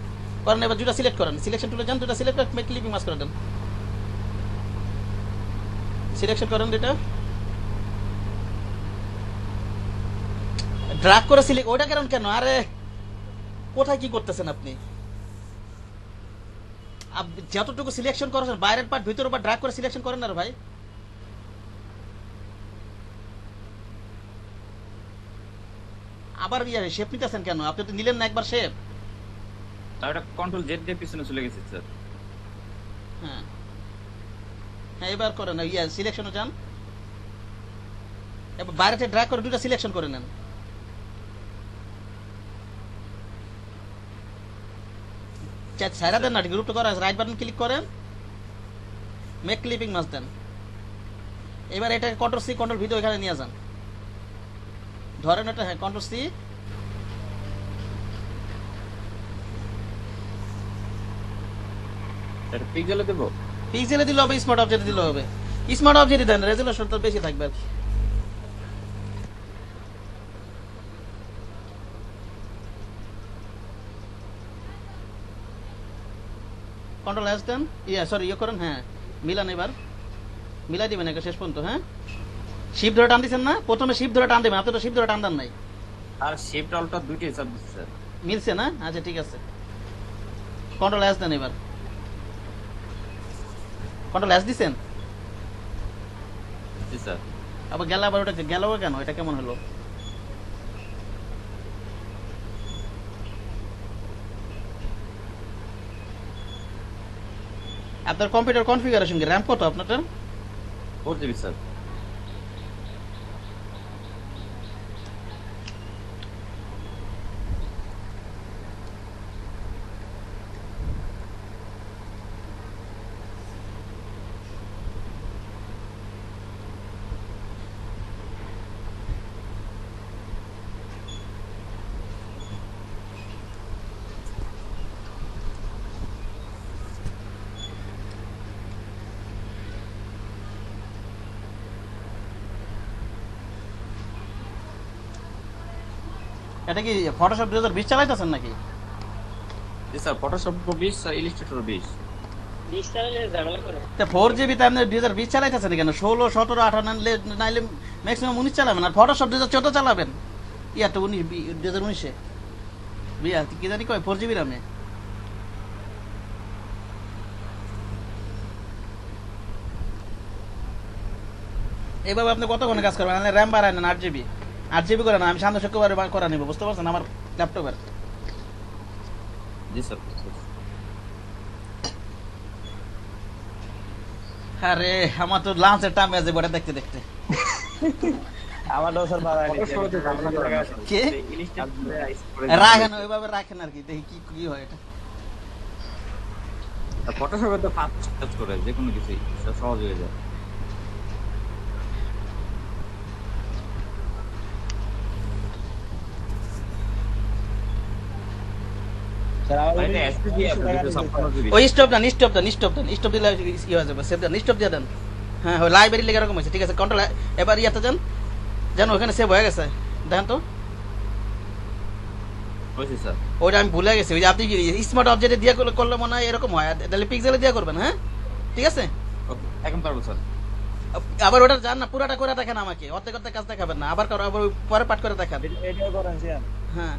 করেন, এবার দুটা সিলেক্ট করেন, সিলেকশন টুলে যান, দুটা সিলেক্ট করে ক্লিপিং মাস্ক করে দেন। সিলেকশন করেন দুটা, ড্রাগ করে সিলেক্ট। ওইটা কেন কেন? আরে কোথায় কি করতেছেন আপনি? যতটুকু সিলেকশন করেছেন, বাইরের পার্ট ভিতরের পার্ট ড্রাগ করে সিলেকশন করেন না রে ভাই। আবার শেপ নিতেছেন কেন? আপনি তো নিলেন না একবার শেপ। তার একটা কন্ট্রোল জেড দিয়ে পিছনে চলে গেছে স্যার। হ্যাঁ হ্যাঁ, এবার করেন, সিলেকশনে যান। এবার বাইরেতে ড্র্যাগ করে দুটো সিলেকশন করে নেন। ছাইরা দেন না, গ্রুপটা করা আছে, রাইট বাটন ক্লিক করেন, মেক ক্লিপিং মাস্ক দেন। এবার এটা কন্ট্রোল সি কন্ট্রোল ভি এখানে নিয়ে যান। ধরেন এটা, হ্যাঁ কন্ট্রোল সি। এটা পিক্সেলে দেব? পিক্সেলে দিলে হবে, স্মার্ট অবজেক্টে দিলে হবে। স্মার্ট অবজেক্টে দেন, রেজোলিউশন তো বেশি থাকবে আর কি। কন্ট্রোল এস দেন, সরি করেন, হ্যাঁ মিলান। এবার মিলাই দিবেন একটা শেষ পর্যন্ত। হ্যাঁ, শিপ ধরে টান দিচ্ছেন না? প্রথমে শিপ ধরে টান দেবেন, আপনি তো শিপ ধরে টান দেন নাই। আর শিফট অল্টার দুইটাই চাপ দিচ্ছি স্যার। মিলছে না? আচ্ছা ঠিক আছে, কন্ট্রোল এস দেন। এবার কন্ট্রোল এস দিচ্ছেন? জি স্যার। আবার গেল, আবার ওটা গেল কেন? এটা কেমন হলো? আপনার কম্পিউটার কনফিগারেশন কি? র্যাম কত আপনাদের? 4 জিবি স্যার। এটা কি ফটোশপ 2020 চালাইতেছেন নাকি? জি স্যার, ফটোশপ 20 আর ইলাস্ট্রেটর 20। ডিজিটালে ঝামেলা করে। তা 4GB তে আপনি 2020 চালাইতেছেন কেন? 16, 17, 18 নাইলে ম্যাক্সিমাম 19 চালাবেন, আর ফটোশপ 2014 চালাবেন। ইয়া তো 2019 বিয়া কি জানি কয় 4GB রামে। এইভাবে আপনি কতক্ষণ কাজ করবেন? র্যাম বাড়ায় নেন 8GB, 8GB করে না, আমি সামনে শুক্রবারে করা নেবো, বুঝতে পারছেন আমার ল্যাপটপের। জি স্যার। আরে আমার তো লাঞ্চের টাইম আছে বড় দেখতে দেখতে। আমার ডসার বাড়ায় নিচ্ছে। ফটোশপে তো ঝামেলা করে না স্যার। কে? ইলাস্ট্রেটরে আইস করে রাখেন ওইভাবে রাখেন আর কি, দেখি কি কি হয় এটা। ফটোশপে তো ফাস্ট কাজ করে, যে কোনো কিছুই সহজ হয়ে যায়। স্যার আমার ভাই, এটা SSD আছে, 256 জিবি। ওই stop then, stop then, stop then, stop দিলে কি হয়ে যাবে? সেভ দেন, স্টপ দিয়ে দেন। হ্যাঁ ওই লাইব্রেরি লেগে এরকম হয়েছে, ঠিক আছে। কন্ট্রোল এবার ইয়াতে যান, যেন ওখানে সেভ হয়ে গেছে, দেখেন তো। হয়েছে স্যার। ওইটা আমি ভুলে গেছি, ওই যে আপনি স্মার্ট অবজেক্টে দিয়ে করলে মনে হয় এরকম হয়, তাহলে পিক্সেলে দিয়ে করবেন, হ্যাঁ ঠিক আছে। ওকে, এখন পারবো স্যার। আবার ওটা যান না, পুরাটা করে দেখেন আমাকে, অর্ধেক অর্ধেক কাজ দেখাবেন না, আবার করো, আবার ওই পরে পাঠ করে দেখান। এটাও করেন স্যার। হ্যাঁ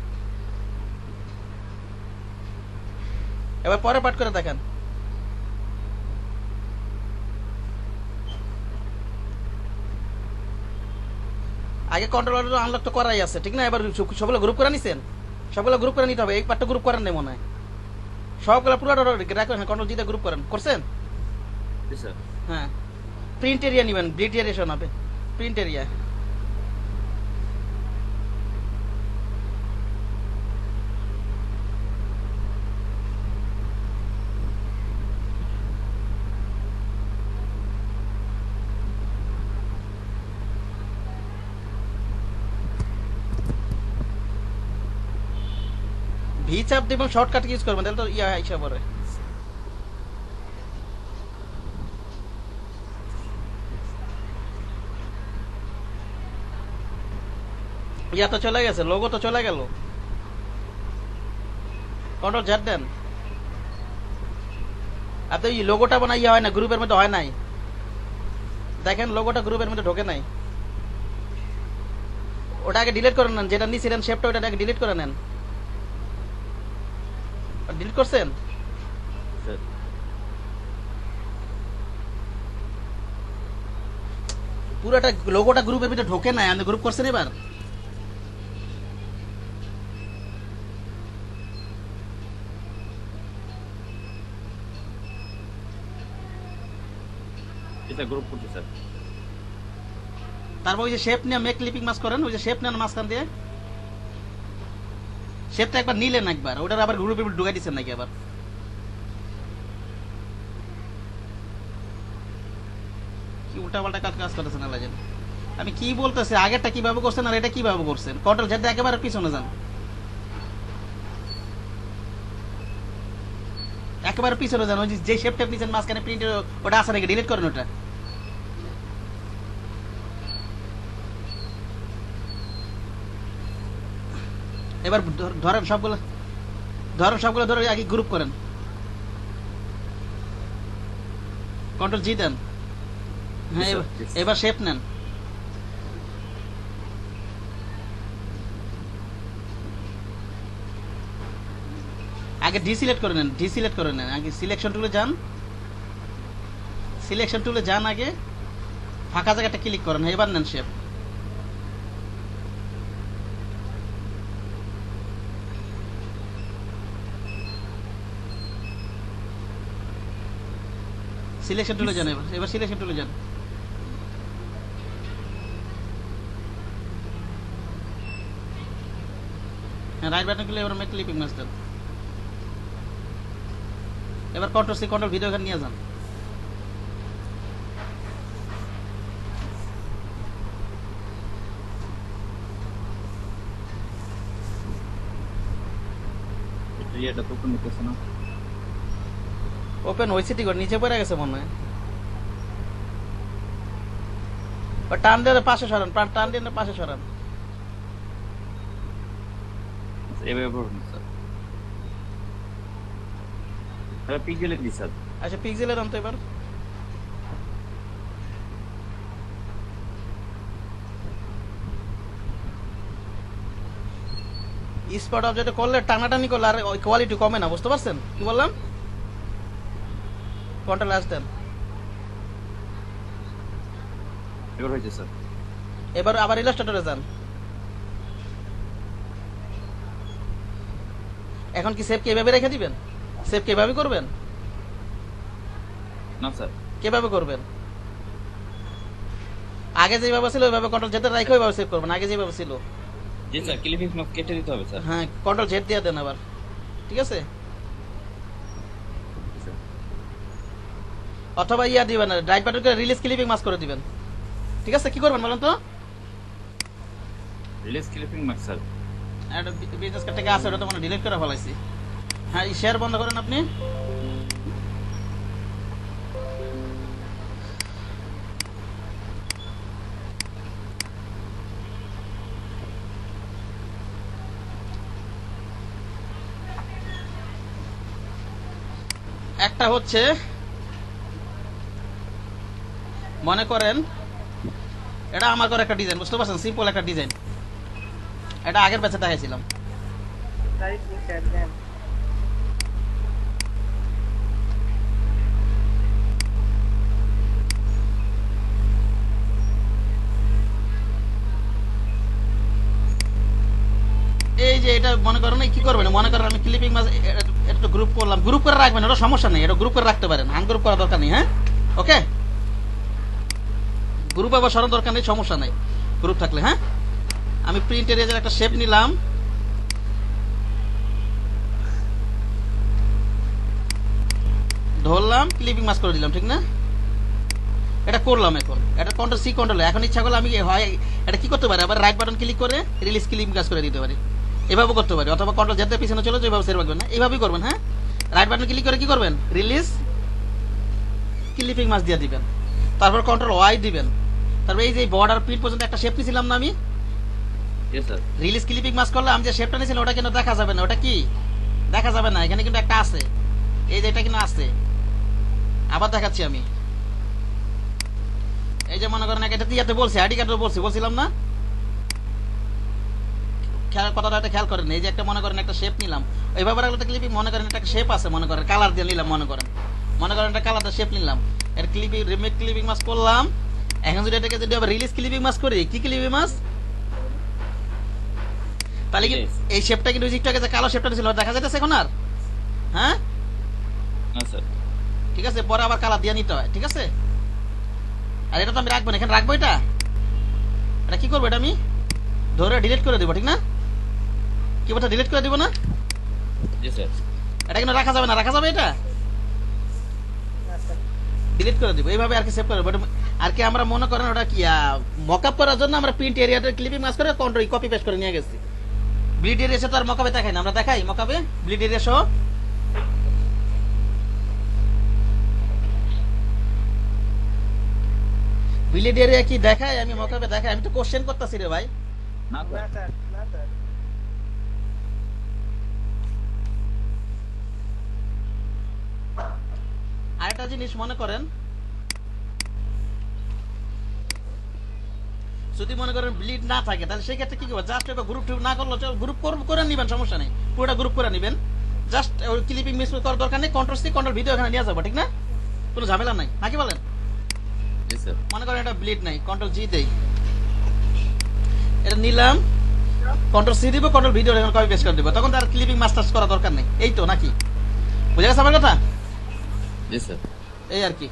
এবার পরে পাঠ করে দেখান। আগে কন্ট্রোলার আনলক তো করাই আছে, ঠিক না? এবার সবগুলো গ্রুপ করে নিছেন, সবগুলো গ্রুপ করে নিতে হবে। এই পার্টটা গ্রুপ করেন নেই মনে হয়, সবগুলো পুরোটা রাখেন। হ্যাঁ কন্ট্রোল জিতে গ্রুপ করেন, করছেন? জি স্যার। হ্যাঁ প্রিন্ট এরিয়া নেবেন, ব্লিট এরিয়া হবে প্রিন্ট এরিয়া। ভি চাপ দিবেন, শর্টকাট ইউজ করবেন, তাহলে তো ইয়া হিসাব করে। ইয়া তো চলে গেছে, লোগো তো চলে গেল। কন্ট্রোল জেড দেন। আপনি এই লোগোটা বানাই ইয়া হয় না, গ্রুপের মধ্যে হয় নাই, দেখেন লোগোটা গ্রুপের মধ্যে ঢোকে নাই। ওটা আগে ডিলিট করে নেন, যেটা নিছিলেন শেপটা ওটা আগে ডিলিট করে নেন। ডিলিট করছেন? স্যার পুরোটা লোগোটা গ্রুপের ভিতরে ঢোকে নাই, আপনি গ্রুপ করছেন এবার? এটা গ্রুপ করছি স্যার। তারপর ওই যে শেপ নিয়ে মেক ক্লিপিং মাস করেন, ওই যে শেপ নেন মাঝখান দিয়ে, শেপটা একবার নিলেন একবার, ওটার আবার গ্রুপে ঢুকাই দিচ্ছেন নাকি আবার? কি উল্টাপাল্টা কাজ কাজ করতেছেন আল্লাহ জানে। আমি কি বলতেছি, আগেরটা কিভাবে করছেন আর এটা কিভাবে করছেন? কন্ট্রোল জেড একেবারে পিছনে যান, একেবারে পিছনে যান। ওই যে শেপটা নিচ্ছেন মাঝখানে প্রিন্ট, ওটা আছে নাকি? ডিলিট করেন ওটা। এবার ধরেন সবগুলো, ধরে আগে গ্রুপ করেন, কন্ট্রোল জি দেন। হ্যাঁ এবার শেপ নেন। আগে ডিসিলেক্ট করে নেন, ডিসিলেক্ট করে নেন, আগে সিলেকশন টুলে যান, সিলেকশন টুলে যান, আগে ফাঁকা জায়গাটা ক্লিক করেন, এবার নেন শেপ। সিলেকশন টুলে যান, এবার সিলেকশন টুলে যান। হ্যাঁ রাইট বাটন ক্লিক, এবার মেক ক্লিপিং মাস্টার। এবার কন্ট্রোল সি কন্ট্রোল ভিডিও এখানে নিয়ে যান। এটা তো কোন নিতেছে না। ওপেন হয়েছে, ঠিক নিচে পড়ে গেছে মনে হয়। টান দিয়ে পাশে সরান, টান দিয়ে পাশে সরান। এভাবে পড়ুন স্যার। পিক্সেলে দিই স্যার। আচ্ছা পিক্সেলের দাম তো এবার স্পট অবজেক্ট করলে টানাটানি করলে আর কোয়ালিটি কমে না, বুঝতে পারছেন কি বললাম? কন্ট্রোল এস দেন। এবার হয়েছে স্যার। এবার আবার ইলাস্ট্রেটরে যান। এখন কি সেভ কিভাবে রেখে দিবেন? সেভ কিভাবে করবেন? না স্যার। কিভাবে করবেন? আগে যেভাবে ছিল ওইভাবে কন্ট্রোল জেড রেখে ওইভাবে সেভ করবেন, আগে যেভাবে ছিল। জি স্যার, ক্লিপিং মাপ কেটে দিতে হবে স্যার। হ্যাঁ কন্ট্রোল জেড দিয়ে দেন আবার, ঠিক আছে? অথবা ইয়া দিবেন, রাইট বাটন করে রিলিজ ক্লিপিং মাস্ক করে দিবেন, ঠিক আছে? কি করবেন বলেন তো? রিলিজ ক্লিপিং মাপ স্যার। একটা বিজনেস কার্ড থেকে আছে, ওটা তো মানে ডিলিট করে ফেলাইছি। হ্যাঁ শেয়ার বন্ধ করেন আপনি। একটা হচ্ছে মনে করেন এটা আমার করে একটা ডিজাইন, বুঝতে পারছেন? সিম্পল একটা ডিজাইন, এটা আগের ব্যাচে দেখাইছিলাম। এই যে এটা মনে করেন কি করবেন, মনে করেন আমি ক্লিপিং মাছ একটা গ্রুপ করলাম, গ্রুপ করে রাখবেন, ওটা সমস্যা নেই, এটা গ্রুপ করে রাখতে পারেন, আনগ্রুপ করা দরকার নেই। হ্যাঁ ওকে, গ্রুপ আবার সরানোর দরকার নেই, সমস্যা নেই গ্রুপ থাকলে। হ্যাঁ আমি প্রিন্ট এরিয়ার একটা শেপ নিলাম, ধরলাম, ক্লিপিং মাস্ক করে দিলাম, ঠিক না? এটা করলাম, এখন এটা কন্ট্রোল সি কন্ট্রোল, এখন ইচ্ছা করলে আমি হয় এটা কি করতে পারি, আবার রাইট বাটন ক্লিক করে রিলিজ ক্লিপিং কাজ করে দিতে পারি, এভাবে করতে পারি। অথবা কন্ট্রোল যেতে পিছনে চলে যায়, এভাবে সেভ রাখবেন না, এইভাবেই করবেন। হ্যাঁ রাইট বাটন ক্লিক করে কি করবেন, রিলিজ ক্লিপিং মাস্ক দিয়ে দিবেন, তারপর কন্ট্রোল ওয়াই দিবেন, তারপর এই যে বর্ডার প্রিন্ট পর্যন্ত একটা শেপ নিয়েছিলাম না আমি, জি স্যার। রিলিজ ক্লিপিং মাস্ক করলে আমি যে শেপটা নিয়েছিলাম ওটা কিন্তু দেখা যাবে না, ওটা কি দেখা যাবে না, এখানে কিন্তু একটা আছে, এই যে এটা কিন্তু আছে, আবার দেখাচ্ছি আমি। এই যে মনে করেন এটা ইয়াতে বলছি, আইডি কার্ডে বলছিলাম না, কথাটা একটা খেয়াল করেন। এই যে একটা মনে করেন একটা শেপ নিলাম, এইভাবে একটা ক্লিপিং মনে করেন একটা শেপ আছে, মনে করেন কালার দিয়ে নিলাম, মনে করেন একটা কালারটা শেপ নিলাম, এর ক্লিপিং রিমেক ক্লিপিং মাস্ক করলাম। এখন যদি এটাকে যদি আবার রিলিজ ক্লিপিং মাস্ক করি, কি ক্লিপিং মাস্ক, তাহলে কি এই শেপটা কিন্তু একটু আগে যে কালো শেপটা ছিল দেখা যাইতেছে এখন আর? হ্যাঁ না স্যার। ঠিক আছে, পরে আবার কালার দিয়ে নিতে হয়, ঠিক আছে? আর এটা তো আমি রাখবো না, এখানে রাখবো, এটা কি করবো, এটা আমি ধরে ডিলিট করে দেবো, ঠিক না? কি বলতে ডিলিট করে দিব না? জি স্যার। এটা কিন্তু রাখা যাবে না, রাখা যাবে, এটা ডিলিট করে দিব, এইভাবে আর কি সেভ করে দেবো। আর কি আমরা মনে করেন ওটা কি মকআপ করার জন্য আমরা প্রিন্ট এরিয়াতে ক্লিপিং মাস্ক করে কন্ট্রোল কপি পেস্ট করে নিয়ে গেছি। ব্লিড এরিয়া তো আর মকআপে দেখাই না, আমরা দেখাই মকআপে ব্লিড এরিয়া সহ। ব্লিড এরিয়া কি দেখায়, আমি মকআপে দেখাই? আমি তো কোশ্চেন করতেছি রে ভাই। না স্যার। আরেকটা জিনিস মনে করেন, যদি মনে করেন ব্লিড না থাকে তাহলে সেই ক্ষেত্রে কি করবেন, জাস্ট এবার গ্রুপ না করলে গ্রুপ করে নিবেন, সমস্যা নেই, পুরোটা গ্রুপ করে নিবেন, জাস্ট ওই ক্লিপিং মিস করার দরকার নেই, কন্ট্রোল সি কন্ট্রোল ভিডিও এখানে নিয়ে যাবো, ঠিক না? কোনো ঝামেলা নাই, নাকি বলেন? জি স্যার। মনে করেন এটা ব্লিড নাই, কন্ট্রোল জি দেই, এটা নিলাম, কন্ট্রোল সি দিব, কন্ট্রোল ভিডিও এখানে কপি পেস্ট করে দিব, তখন তার ক্লিপিং মাস্টার্স করা দরকার নেই, এই তো নাকি? বুঝে গেছে আমার কথা? জি স্যার। এই আর কি।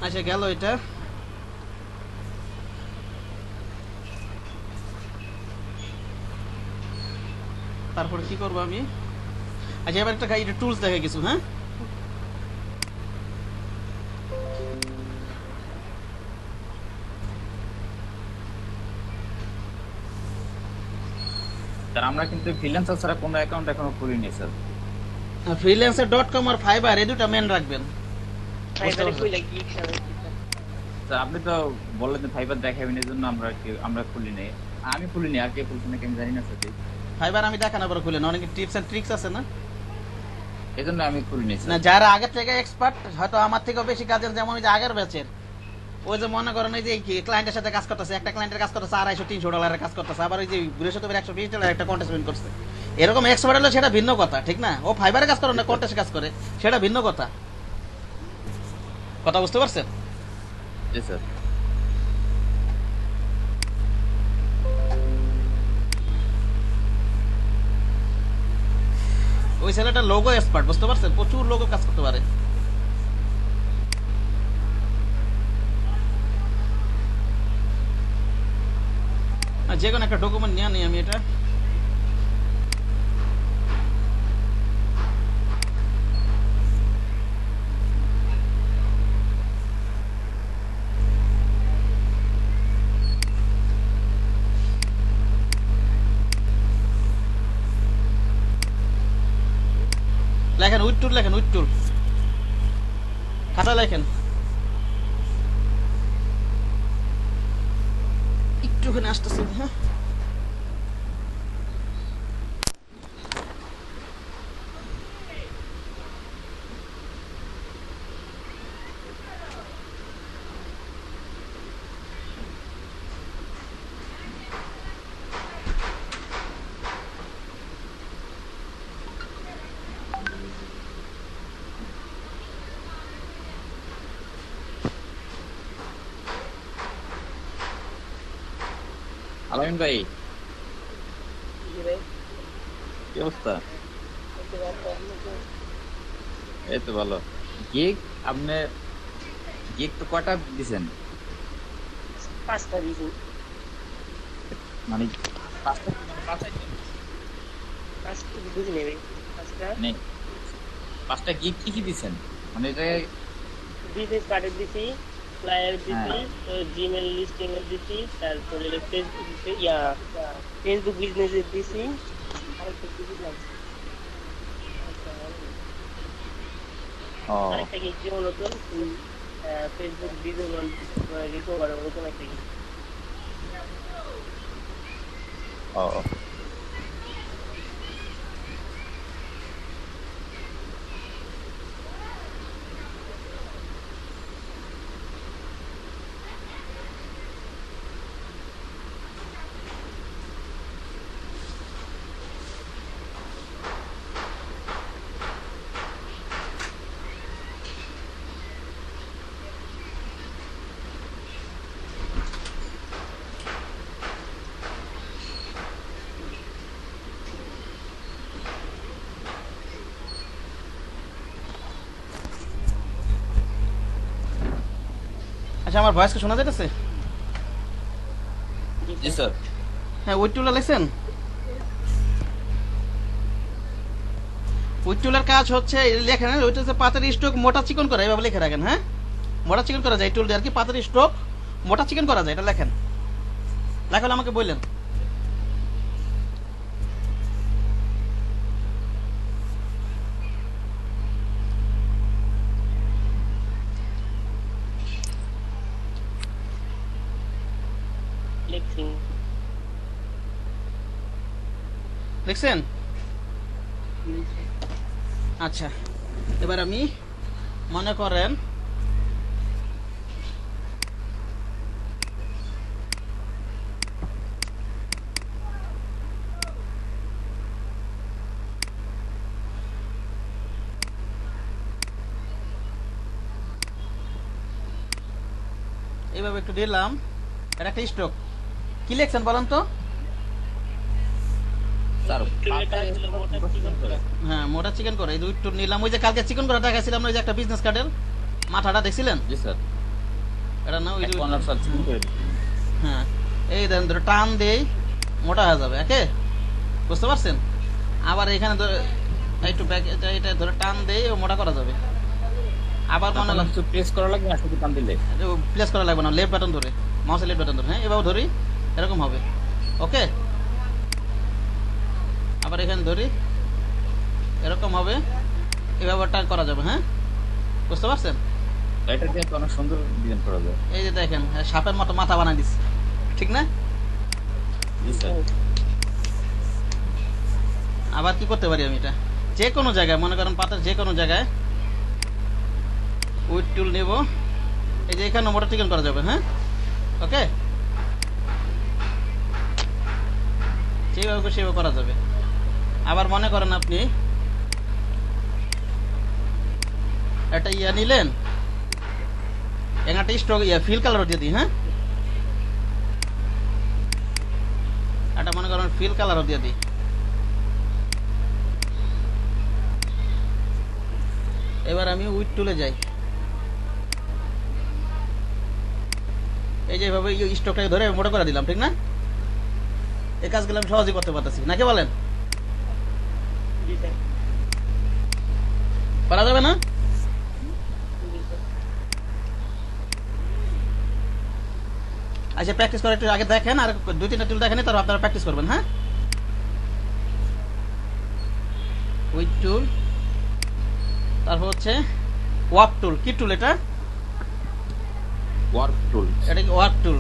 আচ্ছা গেল এটা। তারপরে কি করবো আমি? আচ্ছা এবার একটা টুলস দেখে কিছু, হ্যাঁ? স্যার আমরা কিন্তু ফ্রিল্যান্সার ছাড়া কোনো অ্যাকাউন্ট এখনো খুলিনি স্যার। freelancer.com আর ফাইবার এই দুটো মেন রাখবেন। ফাইবারে কইলা কি খেলা স্যার আপনি তো বললেন যে ফাইবার দেখাবেন, এই জন্য আমরা খুলিনি। আমি খুলিনি, আর কে খুলছে নাকি আমি জানি না স্যার। ফাইবার আমি দেখানোর পর খুলেন, অনেক টিপস এন্ড ট্রিক্স আছে না? এই জন্য আমি খুলিনি না স্যার। যারা আগে থেকে এক্সপার্ট, হয়তো আমার থেকেও বেশি কাজের, যেমন ওই যে আগের ব্যাচের, ওই যে মনে করেন ওই যে ক্লায়েন্টের সাথে কাজ করতেছে, একটা ক্লায়েন্টের কাজ করতেছে $250-300 কাজ করতেছে, আবার ওই যে বৃহস্পতিবার $120 একটা কন্টেস্ট উইন করছে, এরকম এক্সপার্ট হলে সেটা ভিন্ন কথা, ঠিক না? ও ফাইবারে কাজ করে না কন্টেস্টে কাজ করে, সেটা ভিন্ন কথা। কথা বুঝতে পারছেন? জি স্যার। ওই ছেলেটা লোগো এক্সপার্ট, বুঝতে পারছেন? প্রচুর লোগো কাজ করতে পারে। যে কোনো একটা ডকুমেন্ট নিয়ে নিই আমি এটা। লেখেন উইথ টুল খাতা লেখেন, একটুখানি আসতেছে, হ্যাঁ? আলামিন ভাই, কি অবস্থা? এই তো ভালো। গিগ আপনি গিগ তো কয়টা দিছেন? 5টা দিছি। মানে 5টা বুঝি নেবে 5টা মানে 5টা গিগ কি দিছেন? মানে এটা বিজনেস কার্ডের দিছি, ফ্লায়ার দিছি, জিমেল লিস্টিং এর দিছি, তারপরে ফেসবুক বিজনেসের দিছি, আরেকটা কি দিলাম? ও আরেকটা কি যেমন নতুন ফেসবুক বিজনেস রিকভার নতুন একটা কি। ও আচ্ছা আমার ভয়েস কি শোনা যাইতেছে? জি স্যার। হ্যাঁ উইথ টুলটা লেখছেন? উইথ টুলের কাজ হচ্ছে লেখেন, ওইটা হচ্ছে পাতের স্ট্রোক মোটা চিকন করা, এইভাবে লিখে রাখেন, হ্যাঁ? মোটা চিকন করা যায় টুল দিয়ে আর কি, পাতের স্ট্রোক মোটা চিকন করা যায়, এটা লেখেন। লেখালে আমাকে বললেন। লিখছি। লিখছেন? আচ্ছা এবার আমি মনে করেন এইভাবে একটু দিলাম, এটা একটা স্ট্রোক। কি লিখছেন বলেন তো? স্যার টুলের কাজ হলো মোটা চিকন করা। হ্যাঁ মোটা চিকেন করে, এই দুই টুল নিলাম। ওই যে কালকে চিকেন করা দেখাইছিলাম না, ওই যে একটা বিজনেস কার্ডের মাথাটা দেখছিলেন? জি স্যার। এটা না ওই যে, কর্নার স্যার চিকন করে দিন। হ্যাঁ এই দেন ধরে টান দেই মোটা হয়ে যাবে, একে বুঝতে পারছেন? আবার এখানে ধরে একটু ব্যাক এটা ধরে টান দিয়ে মোটা করা যাবে। আবার মনে তখন করেন একটু প্রেস করা লাগবে না শুধু টান দিলে? প্লেস করা লাগবে না, লেফট বাটন ধরে, মাউসের লেফট বাটন ধরে, হ্যাঁ এভাবে ধরি, এরকম হবে। ওকে, আবার এখানে ধরি, এরকম হবে, এভাবে টান করা যাবে। হ্যাঁ, বুঝতে পারছেন? এটা দিয়ে তো অনেক সুন্দর ডিজাইন করা যায়। এই যে দেখেন সাপের মতো মাথা বানাই দিচ্ছে, ঠিক না? জি স্যার। আবার কি করতে পারি আমি, এটা যে কোনো জায়গায় মনে করেন পাতার যে কোনো জায়গায় উইড টুল নেব, এই যে এখানে মোটা টিকেন করা যাবে। হ্যাঁ, ওকে, যেভাবে সেভাবে করা যাবে। আবার মনে করেন আপনি একটা ইয়া নিলেন, একটা স্ট্রোক ফিল কালার দিয়ে দিই। হ্যাঁ, একটা মনে করেন ফিল কালারও দিয়ে দিই। এবার আমি উইড টুলে যাই, এই যে এভাবে স্টকটাকে ধরে মোটা করে দিলাম, ঠিক না? এই কাজগুলো আমি সহজেই করতে পারতেছি, নাকি বলেন? জি স্যার। পারা যাবে না? জি স্যার। আচ্ছা, প্র্যাকটিস করে একটু আগে দেখেন, আর 2-3টা টুল দেখেন, তারপর আপনারা প্র্যাকটিস করবেন। হ্যাঁ, উইড টুল, তারপর হচ্ছে ওয়ার্প টুল। কি টুল এটা? ওয়ার্ক টুল। এটা কি ওয়ার্প টুল?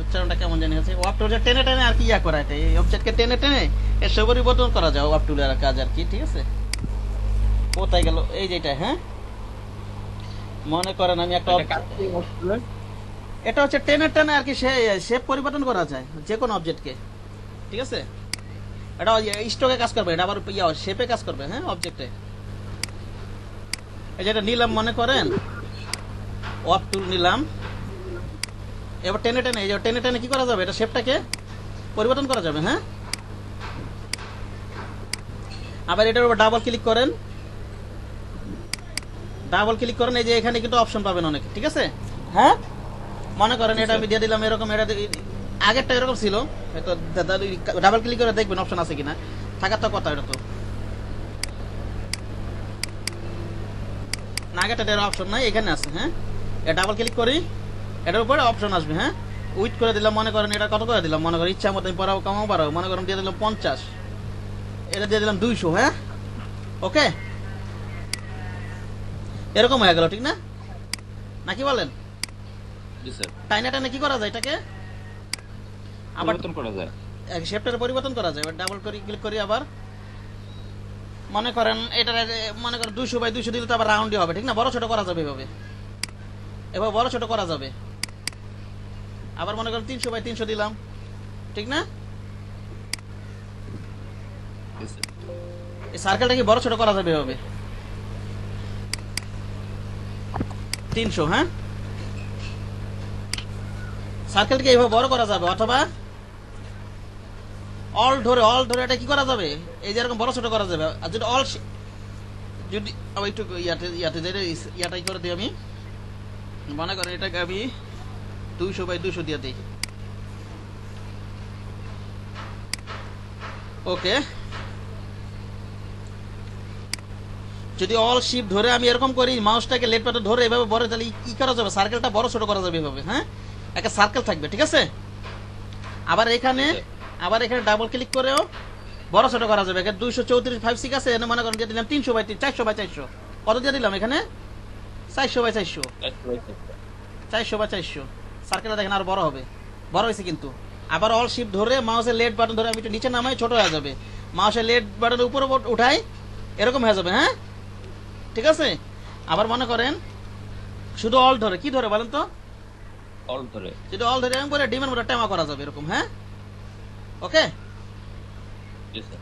উচ্চারণটা কেমন জানি আছে। ওয়ার্প টুল টেনে টেনে আর কি ইয়া করা, এটা এই অবজেক্টকে টেনে টেনে এর সব পরিবর্তন করা যায় ওয়ার্প টুলের কাজ আর কি, ঠিক আছে? কোথায় গেল এই যেটা? হ্যাঁ, মনে করেন আমি একটা এটা হচ্ছে টেনে টেনে আর কি শেপ পরিবর্তন করা যায় যে কোনো অবজেক্টকে, ঠিক আছে? এটা স্টকে কাজ করবে, এটা আবার শেপে কাজ করবে। হ্যাঁ, অবজেক্টে এই যেটা নিলাম, মনে করেন ওয়ার্প টুল নিলাম, এবার টেনে টেনে এই যে টেনে টেনে কি করা যাবে, এটা শেপটাকে পরিবর্তন করা যাবে। হ্যাঁ, আবার এটার উপর ডাবল ক্লিক করেন, ডাবল ক্লিক করেন, এই যে এখানে কিন্তু অপশন পাবেন অনেক, ঠিক আছে? হ্যাঁ, মনে করেন এটা আমি দিয়ে দিলাম এরকম, এটা আগেরটা এরকম ছিল, হয়তো ডাবল ক্লিক করে দেখবেন অপশন আছে কিনা, থাকার তো কথা, এটা তো না, আগেরটা অপশন নাই, এখানে আছে। হ্যাঁ, এটা ডাবল ক্লিক করি, এটার উপরে অপশন আসবে। হ্যাঁ, উইথ করে দিলাম, মনে করেন এটা কত করে দিলাম, মনে করেন ইচ্ছা মতো আমি পড়াও কমাও বাড়াও, মনে করেন দিয়ে দিলাম 50, এটা দিয়ে দিলাম 200। হ্যাঁ, ওকে, এরকম হয়ে গেল, ঠিক না? নাকি বলেন? জি স্যার। টাইনা টাইনা কি করা যায়, এটাকে আবার পরিবর্তন করা যায়। শেপটার পরিবর্তন করা যায়। এবার ডাবল করে ক্লিক করি, আবার মনে করেন এটা মনে করেন 200/200 দিলে তো আবার রাউন্ডই হবে, ঠিক না? বড় ছোট করা যাবে এভাবে, এভাবে বড় ছোট করা যাবে। আবার মনে করেন 300/300 দিলাম, ঠিক না? জি স্যার। এই সার্কেলটা কি বড় ছোট করা যাবে এভাবে 300। হ্যাঁ, সার্কেলটাকে এইভাবে বড় করা যাবে, অথবা অল ধরে এটা কি করা যাবে, এই যে এরকম বড় ছোট করা যাবে। আর যদি যদি আবার একটু ইয়াটাই করে দিই আমি, মনে করেন এটাকে আমি 200/200 দিয়ে দিই। ওকে, যদি অল শিফট ধরে আমি এরকম করি, মাউসটাকে লেফট বাটন ধরে এভাবে বড়, তাহলে কি করা যাবে, সার্কেলটা বড় ছোট করা যাবে এভাবে। হ্যাঁ, একটা সার্কেল থাকবে, ঠিক আছে? আবার এখানে ডাবল ক্লিক করেও বড় ছোট করা যাবে। এখানে 234/5 আছে, এখানে মনে করেন দিয়ে দিলাম 300/400 কত দিয়ে দিলাম এখানে 400/400 400/400 সার্কেলটা দেখেন আর বড় হবে, বড় হয়েছে কিন্তু। আবার অল শিফট ধরে মাউসের লেফট বাটন ধরে আমি একটু নিচে নামাই, ছোট হয়ে যাবে। মাউসের লেফট বাটন উপরে উঠাই, এরকম হয়ে যাবে। হ্যাঁ, ঠিক আছে? আবার মনে করেন শুধু অল ধরে, কি ধরে বলেন তো? অল ধরে। যদি অল ধরে এরকম করে ডিমের মতো টেমা করা যাবে এরকম। হ্যাঁ, ওকে। জি স্যার।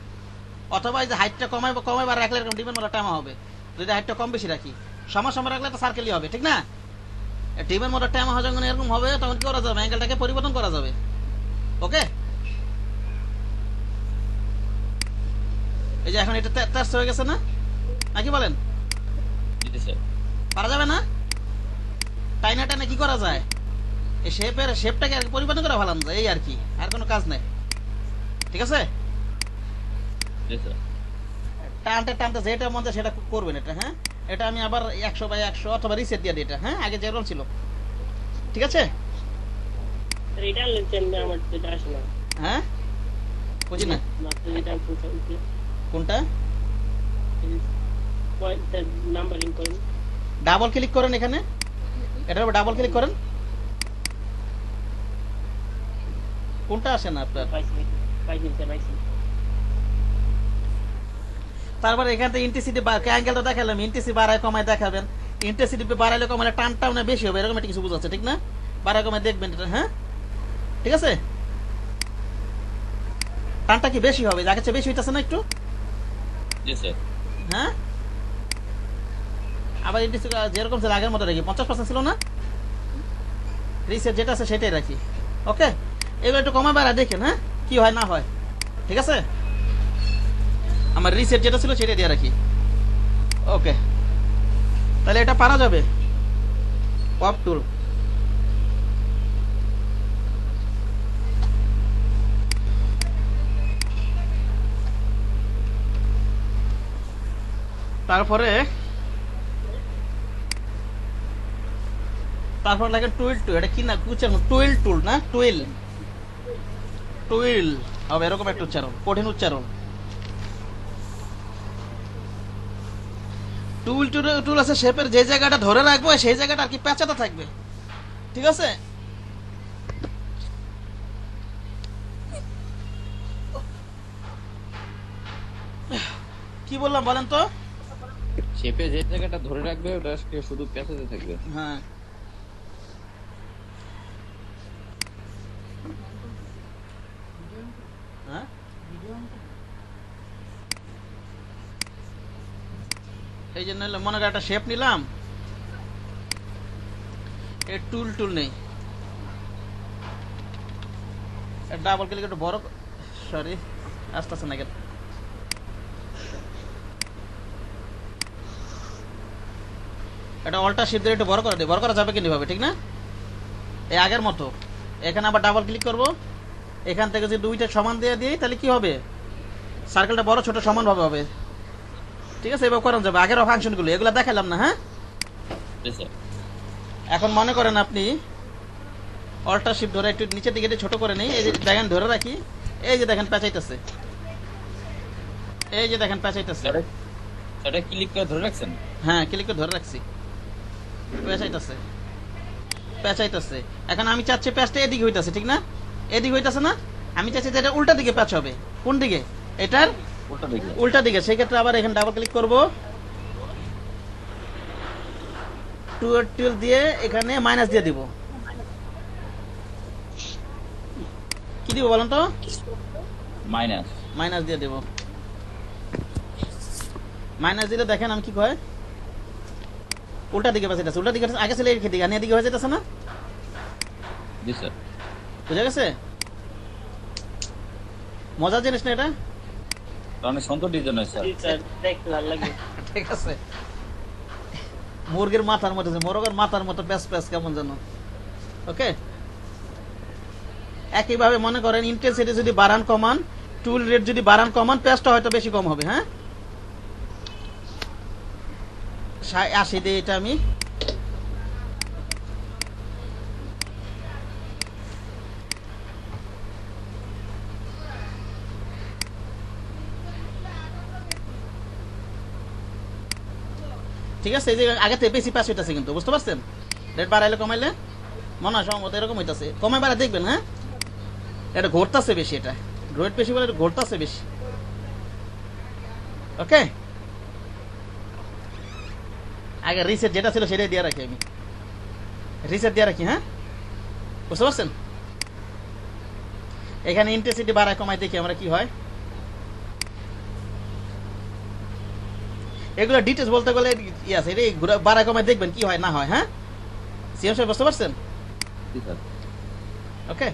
অথবা এই যে হাইটটা কমাই বা রাখলে এরকম ডিমের মতো টেমা হবে। যদি হাইটটা কম বেশি রাখি, সমান রাখলে তো সার্কেলই হবে, ঠিক না? ডিমের মতো টেমা যখন এরকম হবে, তখন কি করা যাবে, অ্যাঙ্গেলটাকে পরিবর্তন করা যাবে। ওকে, এই যে এখন এটা 13 হয়ে গেছে না, নাকি বলেন? জি স্যার। পারা যাবে না? টাইনা কি করা যায়, এই শেপটাকে আর কি পরিবর্তন করে ফেলানো যায়, এই আর কি, আর কোনো কাজ নাই, ঠিক আছে? জি স্যার। টানতে টানতে যেটা মন চায় সেটা করবেন এটা, হ্যাঁ। এটা আমি আবার 100/100 অথবা রিসেট দিয়ে দিই এটা, হ্যাঁ, আগে যেরকম ছিল, ঠিক আছে? এটা লেনছেন আমার যেটা আসে না, হ্যাঁ, বুঝি না মাত্র যেটা কোনটা। নাম্বারিং করেন, ডাবল ক্লিক করেন এখানে, এটার উপর ডাবল ক্লিক করেন, কোনটা আসে না আপনার। পাইছি। তারপর এখান থেকে ইন্টেন্সিটি অ্যাঙ্গেলটা দেখালাম, ইন্টেন্সিটি বাড়ায় কমায় দেখাবেন। ইন্টেন্সিটি বাড়াইলে কমালে টানটাও না বেশি হবে, এরকম একটা কিছু বুঝাচ্ছে, ঠিক না? বাড়ায় কমায় দেখবেন এটা, হ্যাঁ, ঠিক আছে? টানটা কি বেশি হবে, যাকে চেয়ে বেশি হইতেছে না একটু, জি স্যার। হ্যাঁ। আবার ইন্টেন্সিটি যেরকম ছিল আগের মতো রাখি, 50% ছিল না, রিসেট যেটা আছে সেটাই রাখি। ওকে, এবার একটু কমায় বাড়ায় দেখেন, হ্যাঁ, কি হয় না হয়, ঠিক আছে? আমার রিসেট যেটা ছিল সেটা দিয়ে রাখি। ওকে, তাহলে এটা পারা যাবে। পপ টুল, তারপরে লেখেন টুইল টুল। এটা কি না উচ্চারণ, টুইল টুল না, টুইল টুইল হবে এরকম একটা উচ্চারণ, কঠিন উচ্চারণ। টুল টুল আছে শেপের, যে জায়গাটা ধরে রাখবো সেই জায়গাটা আর কি পেঁচাতে থাকবে, ঠিক আছে? কি বললাম বলেন তো? শেপে যে জায়গাটা ধরে রাখবে ওটা শুধু পেঁচাতে থাকবে। হ্যাঁ, হ্যাঁ, এই জন্য মনে করেন একটা শেপ নিলাম, এর টুল টুল নেই, ডাবল ক্লিক একটু বড়, সরি আসতেছে না কেন, এটা অল্টা শিপ দিয়ে একটু বড় করে দিই। বড় করা যাবে কিন্তু ভাবে, ঠিক না? এই আগের মতো এখানে আবার ডাবল ক্লিক করব, এখান থেকে যদি দুইটা সমান দিয়ে দিই তাহলে কি হবে, সার্কেলটা বড় ছোট সমান ভাবে হবে, ঠিক আছে? এবার করানো যাবে। আগের ফাংশনগুলো এগুলো দেখালাম না, হ্যাঁ। জি স্যার। এখন মনে করেন আপনি অল্টা শিপ ধরে একটু নিচের দিকে একটু ছোট করে নেই, এই যে দেখেন ধরে রাখি, এই যে দেখেন পেঁচাইতেছে, এই যে দেখেন পেঁচাইতেছে, এটা ক্লিক করে ধরে রাখছেন? হ্যাঁ, ক্লিক করে ধরে রাখছি, পেঁচাইতেছে পেঁচাইতেছে। এখন আমি চাচ্ছি প্যাচটা এদিকে হইতাছে, ঠিক না? এদিকে হইতাছে না, আমি চাচ্ছি যে এটা উল্টা দিকে প্যাচ হবে। কোন দিকে? এটার ওটা দেখি। উল্টা দিকে। সেই ক্ষেত্রে আবার এখানে ডাবল ক্লিক করব, টুল দিয়ে এখানে মাইনাস দিয়ে দিব। কি দিব বলেন তো? মাইনাস। মাইনাস দিয়ে দেব। মাইনাস দিলে দেখেন আমি কি কয়, উল্টা দিকে পেঁচাইতেছে, উল্টা দিকে আগে ছিল এই দিকে, এদিকে হয়ে যেতেছে না, জি স্যার। বুঝা গেছে? মজার জিনিস না এটা? কারণ সুন্দর ডিজাইন হয় স্যার। জি স্যার, দেখতে ভালো লাগে। ঠিক আছে, মুরগির মাথার মতো, মোরগের মাথার মতো প্যাচ প্যাচ কেমন যেন। ওকে, একইভাবে মনে করেন ইন্টেন্সিটি যদি বাড়ান কমান, টুল রেট যদি বাড়ান কমান, প্যাচটা হয়তো বেশি কম হবে, হ্যাঁ। 80 দিয়ে এটা আমি ঠিক আছে, এই যে আগে থেকে বেশি প্যাচ হইতেছে কিন্তু, বুঝতে পারছেন? রেট বাড়াইলে কমাইলে মনে হয় সম্ভবত এরকম হইতেছে, কমাই বাড়া দেখবেন, হ্যাঁ। এটা ঘটতেছে বেশি, এটা রেট বেশি বলে ঘটতেছে বেশি। ওকে, আগে রিসেট যেটা ছিল সেটাই দিয়ে রাখি, আমি রিসেট দিয়ে রাখি, হ্যাঁ, বুঝতে পারছেন? এখানে ইন্টেন্সিটি বাড়ায় কমাই দেখি আমরা কি হয়। এগুলো ডিটেলস বলতে গেলে আছে, এটা বাড়ায় কমায় দেখবেন কি হয় না হয়, হ্যাঁ। সিএম সাহেব বুঝতে পারছেন? জি স্যার। ওকে,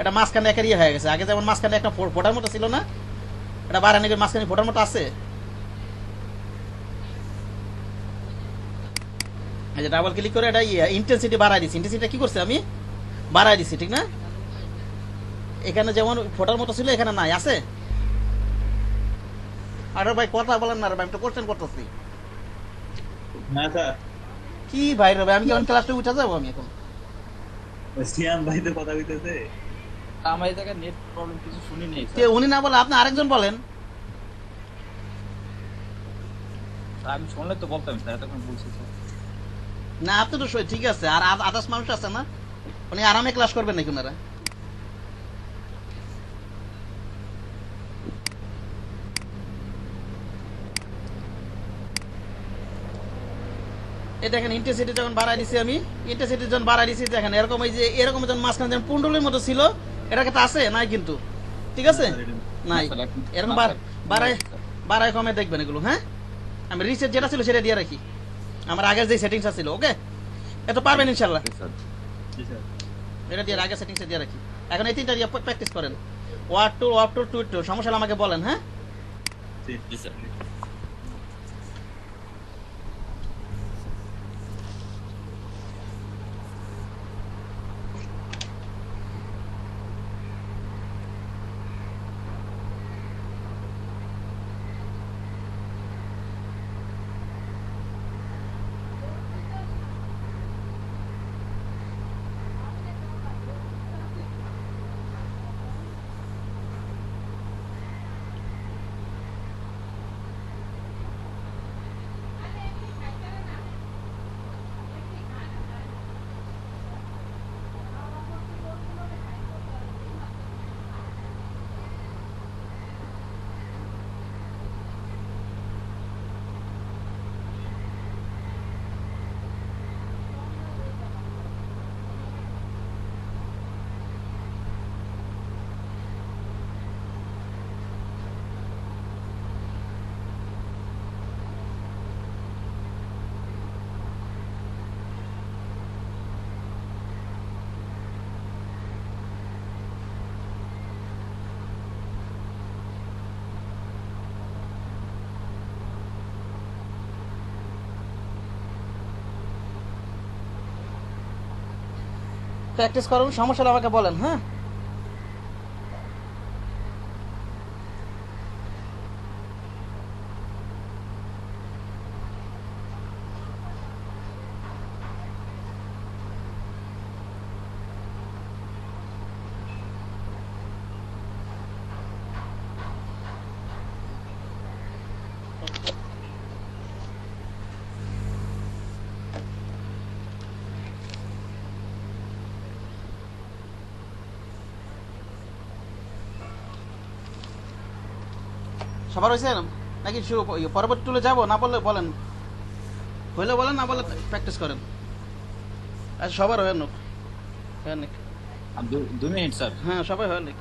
এটা মাঝখানে একটা ইয়ে হয়ে গেছে, আগে যেমন মাঝখানে একটা ফোটার মতো ছিল না, এটা বাড়ানি মাঝখানে ফোটার মতো আছে। এই যে ডাবল ক্লিক করে এটা ইন্টেন্সিটি বাড়াই দিচ্ছি, ইন্টেন্সিটি কি করছে আমি বাড়াই দিচ্ছি, ঠিক না? এখানে যেমন ফোটার মতো ছিল এখানে নাই, আছে আরে ভাই কথা বলেন না রে ভাই, আমি তো কোশ্চেন করতেছি। না স্যার, কি ভাই রে ভাই, আমি কেমন ক্লাসটা উঠে যাবো আমি এখন? সিয়াম ভাই তো কথা কইতেছে। আমার এই জায়গায় নেট প্রবলেম কিছু শুনি নেই কে উনি না বলে আপনি আরেকজন বলেন। স্যার। আমি শুনলে তো বলতাম স্যার, এতক্ষণ বলছি স্যার। না আপনি তো ঠিক আছে, আর আদার্স মানুষ আছে না, উনি আরামে ক্লাস করবেন নাকি ওনারা? এই দেখেন ইন্টেন্সিটি যখন বাড়াই দিছি আমি, ইন্টেন্সিটি যখন বাড়াই দিছি দেখেন এরকম, এই যে এরকম যখন মাঝখানে যেমন পুন্ডলের মতো ছিল, এটা কিন্তু আছে নাই কিন্তু, ঠিক আছে নাই, স্যার, এখন- এরকম না, স্যার, বাড়াই না, স্যার। বাড়াই কমে দেখবেন এগুলো। হ্যাঁ, আমি রিসেট যেটা ছিল সেটা দিয়ে রাখি, আমার আগের যে সেটিংস ছিল। ওকে, এত পারবেন ইনশাল্লাহ। জি, স্যার। জি স্যার। এটা দিয়ে আগের সেটিংসে দিয়ে রাখি। এখন এই তিনটা দিয়ে প্র্যাকটিস করেন, টু সমস্যা হলে আমাকে বলেন। হ্যাঁ, জি, স্যার। প্র্যাকটিস করুন, সমস্যা হলে আমাকে বলেন। হ্যাঁ, সবার হয়েছে নাকি পরবর্তী টুলে যাবো? না বললে বলেন, হইলে বলেন, না বলে প্র্যাকটিস করেন। আচ্ছা সবার হয় নোক, হ্যাঁ নিক, আর 2 মিনিট স্যার। হ্যাঁ সবাই হয় নিক।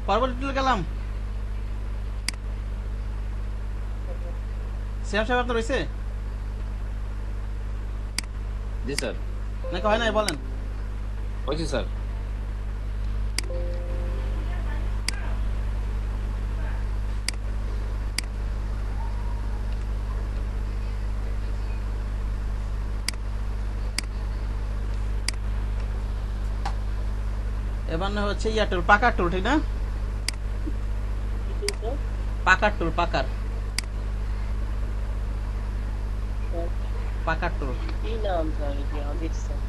পরবর্তী টুলে গেলাম। শ্যাম সাহেব আপনার রয়েছে জি স্যার, নাকি হয় নাই বলেন? হয়েছে স্যার। এবার না হচ্ছে ইয়া টুল, পাকার টুল, ঠিক না? পাকার টুল, পাকার পাকার টুল। কি নাম স্যার? কি আবির স্যার?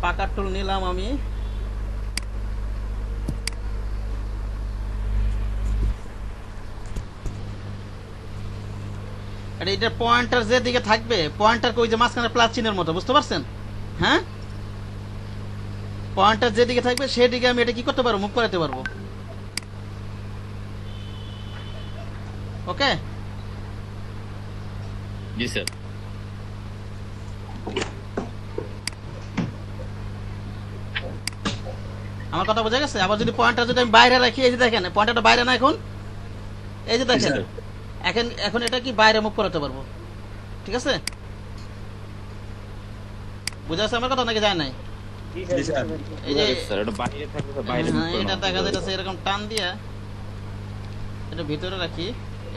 পাকার টুল নিলাম আমি। আর এটা পয়েন্টার যেদিকে থাকবে, পয়েন্টার ওই যে মাঝখানে প্লাস চিহ্নের মতো, বুঝতে পারছেন? হ্যাঁ, পয়েন্টার যেদিকে থাকবে সেদিকে আমি এটা কি করতে পারবো, মুভ করাতে পারবো। ওকে, জি স্যার। আমার কথা বোঝা গেছে? আবার যদি পয়েন্টার যদি আমি বাইরে রাখি, এই যে দেখেন পয়েন্টারটা বাইরে না এখন, এই যে দেখেন স্যার। এখন এখন এটা কি বাইরে মুভ করাতে পারবো, ঠিক আছে? বুঝা যাচ্ছে আমার কথা নাকি যায় নাই? জি জি স্যার। স্যার। এই যে স্যার এটা বাইরে থাকলে তো বাইরে হ্যাঁ, এটা দেখা যাইতেছে এরকম টান দিয়া এটা ভিতরে রাখি,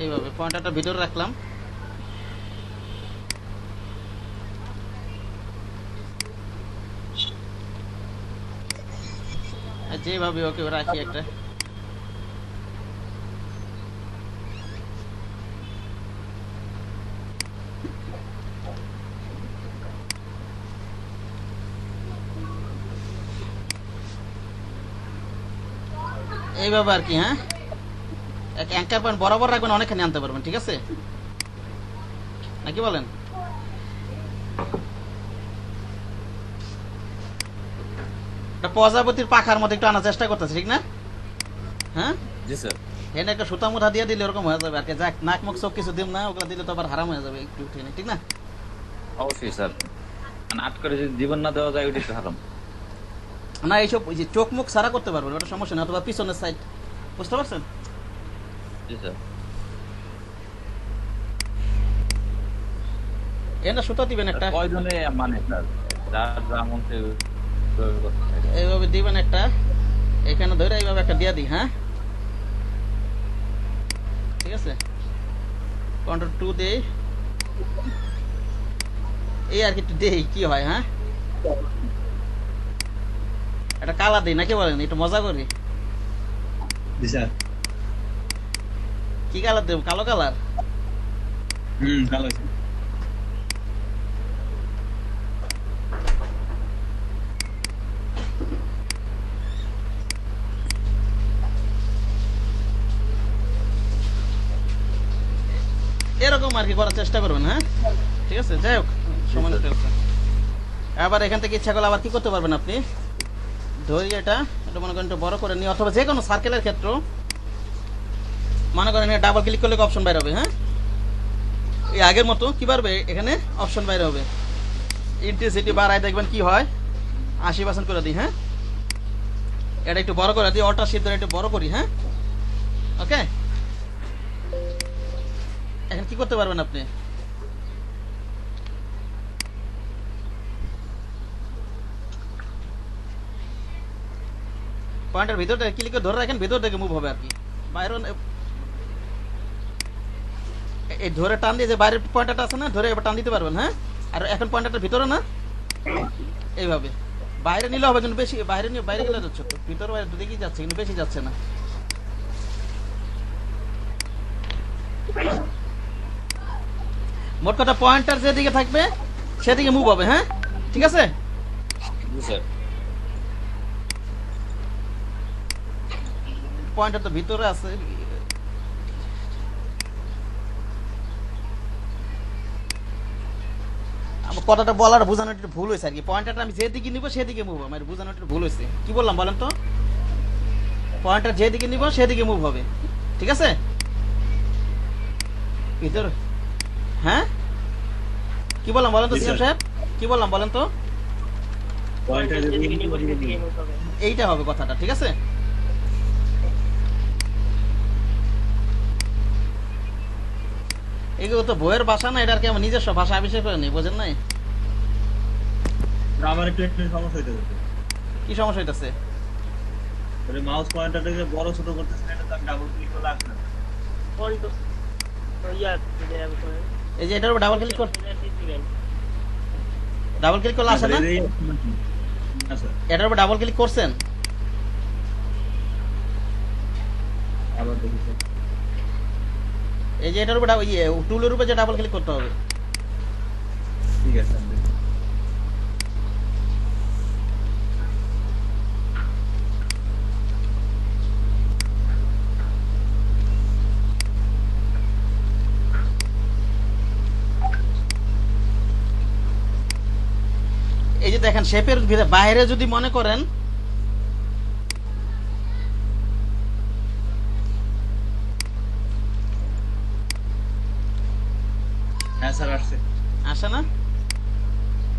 এইভাবে পয়েন্টারটা ভিতরে রাখলাম। আর যেভাবে ওকে রাখি একটা, এইভাবে আর কি। হ্যাঁ, এক অ্যাঙ্কার পয়েন্ট বরাবর রাখবেন, অনেকখানি আনতে পারবেন, ঠিক আছে নাকি বলেন? এটা প্রজাপতির পাখার মধ্যে একটু আনার চেষ্টা করতেছে, ঠিক না? হ্যাঁ, জি স্যার। এনে একটা সুতা মুঠা দিয়ে দিলে ওরকম হয়ে যাবে আর কি। যাক, নাক মুখ চোখ কিছু দিম না, ওগুলো দিলে তো আবার হারাম হয়ে যাবে একটু উঠে, ঠিক না? অবশ্যই স্যার, মানে আট করে যদি জীবন না দেওয়া যায় ওইটা তো হারাম। না, এইসব ওই যে চোখ মুখ সারা করতে পারবেন, ওটা সমস্যা না, অথবা পিছনের সাইড, বুঝতে পারছেন? জি স্যার। এনে সুতা দিবেন একটা, কয়জনে মানে স্যার, যার যা মন চায় ওইভাবে করতে থাকে। এইভাবে দিবেন একটা, এখানে ধরে এইভাবে একটা দিয়ে দিই। হ্যাঁ, ঠিক আছে, কন্ট্রোল 2 দেই, এই আর কি একটু দেই কি হয়। হ্যাঁ, একটা কালার দিই নাকি বলেন, একটু মজা করি। জি স্যার। কি কালার দেব? কালো কালার। ভালো আছে। এরকম আর কি করার চেষ্টা করবেন। হ্যাঁ, ঠিক আছে, যাই হোক সময় নষ্ট হচ্ছে। আবার এখান থেকে ইচ্ছা করলে আবার কি করতে পারবেন আপনি, ধরি এটা এটা মনে করেন একটু বড় করে নিই, অথবা যে কোনো সার্কেলের ক্ষেত্র মনে করেন ডাবল ক্লিক করলে অপশন বাইরে হবে। হ্যাঁ, এই আগের মতো কি পারবে, এখানে অপশন বাইরে হবে। ইন্টেন্সিটি বাড়ায় দেখবেন কি হয়, 80% করে দিই। হ্যাঁ, এটা একটু বড় করে দিই, অল্টার শিফট ধরে একটু বড় করি। হ্যাঁ, ওকে, এখন কি করতে পারবেন আপনি, পয়েন্টের ভিতর থেকে ক্লিক করে ধরে রাখেন, ভিতর থেকে মুভ হবে আর কি। বাইরে এই ধরে টান দিয়ে যে বাইরের পয়েন্টারটা আছে না, ধরে এবার টান দিতে পারবেন। হ্যাঁ, আর এখন পয়েন্টারটা ভিতরে না, এইভাবে বাইরে নিলে হবে, কিন্তু বেশি বাইরে নিয়ে বাইরে গেলে যাচ্ছে তো, ভিতরে বাইরে দুদিকেই যাচ্ছে, কিন্তু বেশি যাচ্ছে না। মোট কথা পয়েন্টার যেদিকে থাকবে সেদিকে মুভ হবে। হ্যাঁ, ঠিক আছে, জি স্যার। পয়েন্টার তো ভিতরে আছে। আমার কথাটা বলার বোঝানো একটু ভুল হয়েছে আর কি। পয়েন্টারটা আমি যেদিকে নিব সেদিকে মুভ হবে, আমার বোঝানো একটু ভুল হয়েছে। কি বললাম বলেন তো? পয়েন্টার যেদিকে নিব সেদিকে মুভ হবে, ঠিক আছে? ভিতর হ্যাঁ কি বললাম বলেন তো জি, সিএম স্যার। সাহেব কি বললাম বলেন তো পয়েন্টার Contest যদি university থেকে move হবে। এইটা হবে কথাটা ঠিক আছে এগুলো তো বইয়ের ভাষা না এটা আর কি আমার নিজস্ব ভাষা আবিষ্কার করে নি বুঝেন নাই আমার একটু সমস্যা হইতেছে কি সমস্যা হইতাছে ওই মাউস পয়েন্টারটাকে বড় ছোট করতেছি না, এটা তো আমি ডাবল ক্লিক করলে আসবে না। Contour- ও ইয়া, যেটা আমি করেন। এই যে এটার উপর ডাবল ক্লিক কর দিবেন। ডাবল ক্লিক করলে আসে না না স্যার, এটার উপর ডাবল ক্লিক করছেন আবার দেখি স্যার। এই যে এটার উপর টুলের উপর যে ডাবল ক্লিক করতে হবে ঠিক আছে স্যার, দেখি। এই যে দেখেন শেপের বাইরে যদি মনে করেন হ্যাঁ স্যার, আসছে। আসে না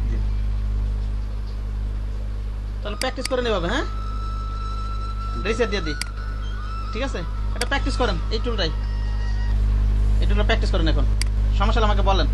জি। তাহলে প্র্যাকটিস করে নেবে হ্যাঁ রিসেট দিয়ে দিই ঠিক আছে এটা প্র্যাকটিস করেন এই টুলটাই প্র্যাকটিস করেন এখন সমস্যা হলে আমাকে বলেন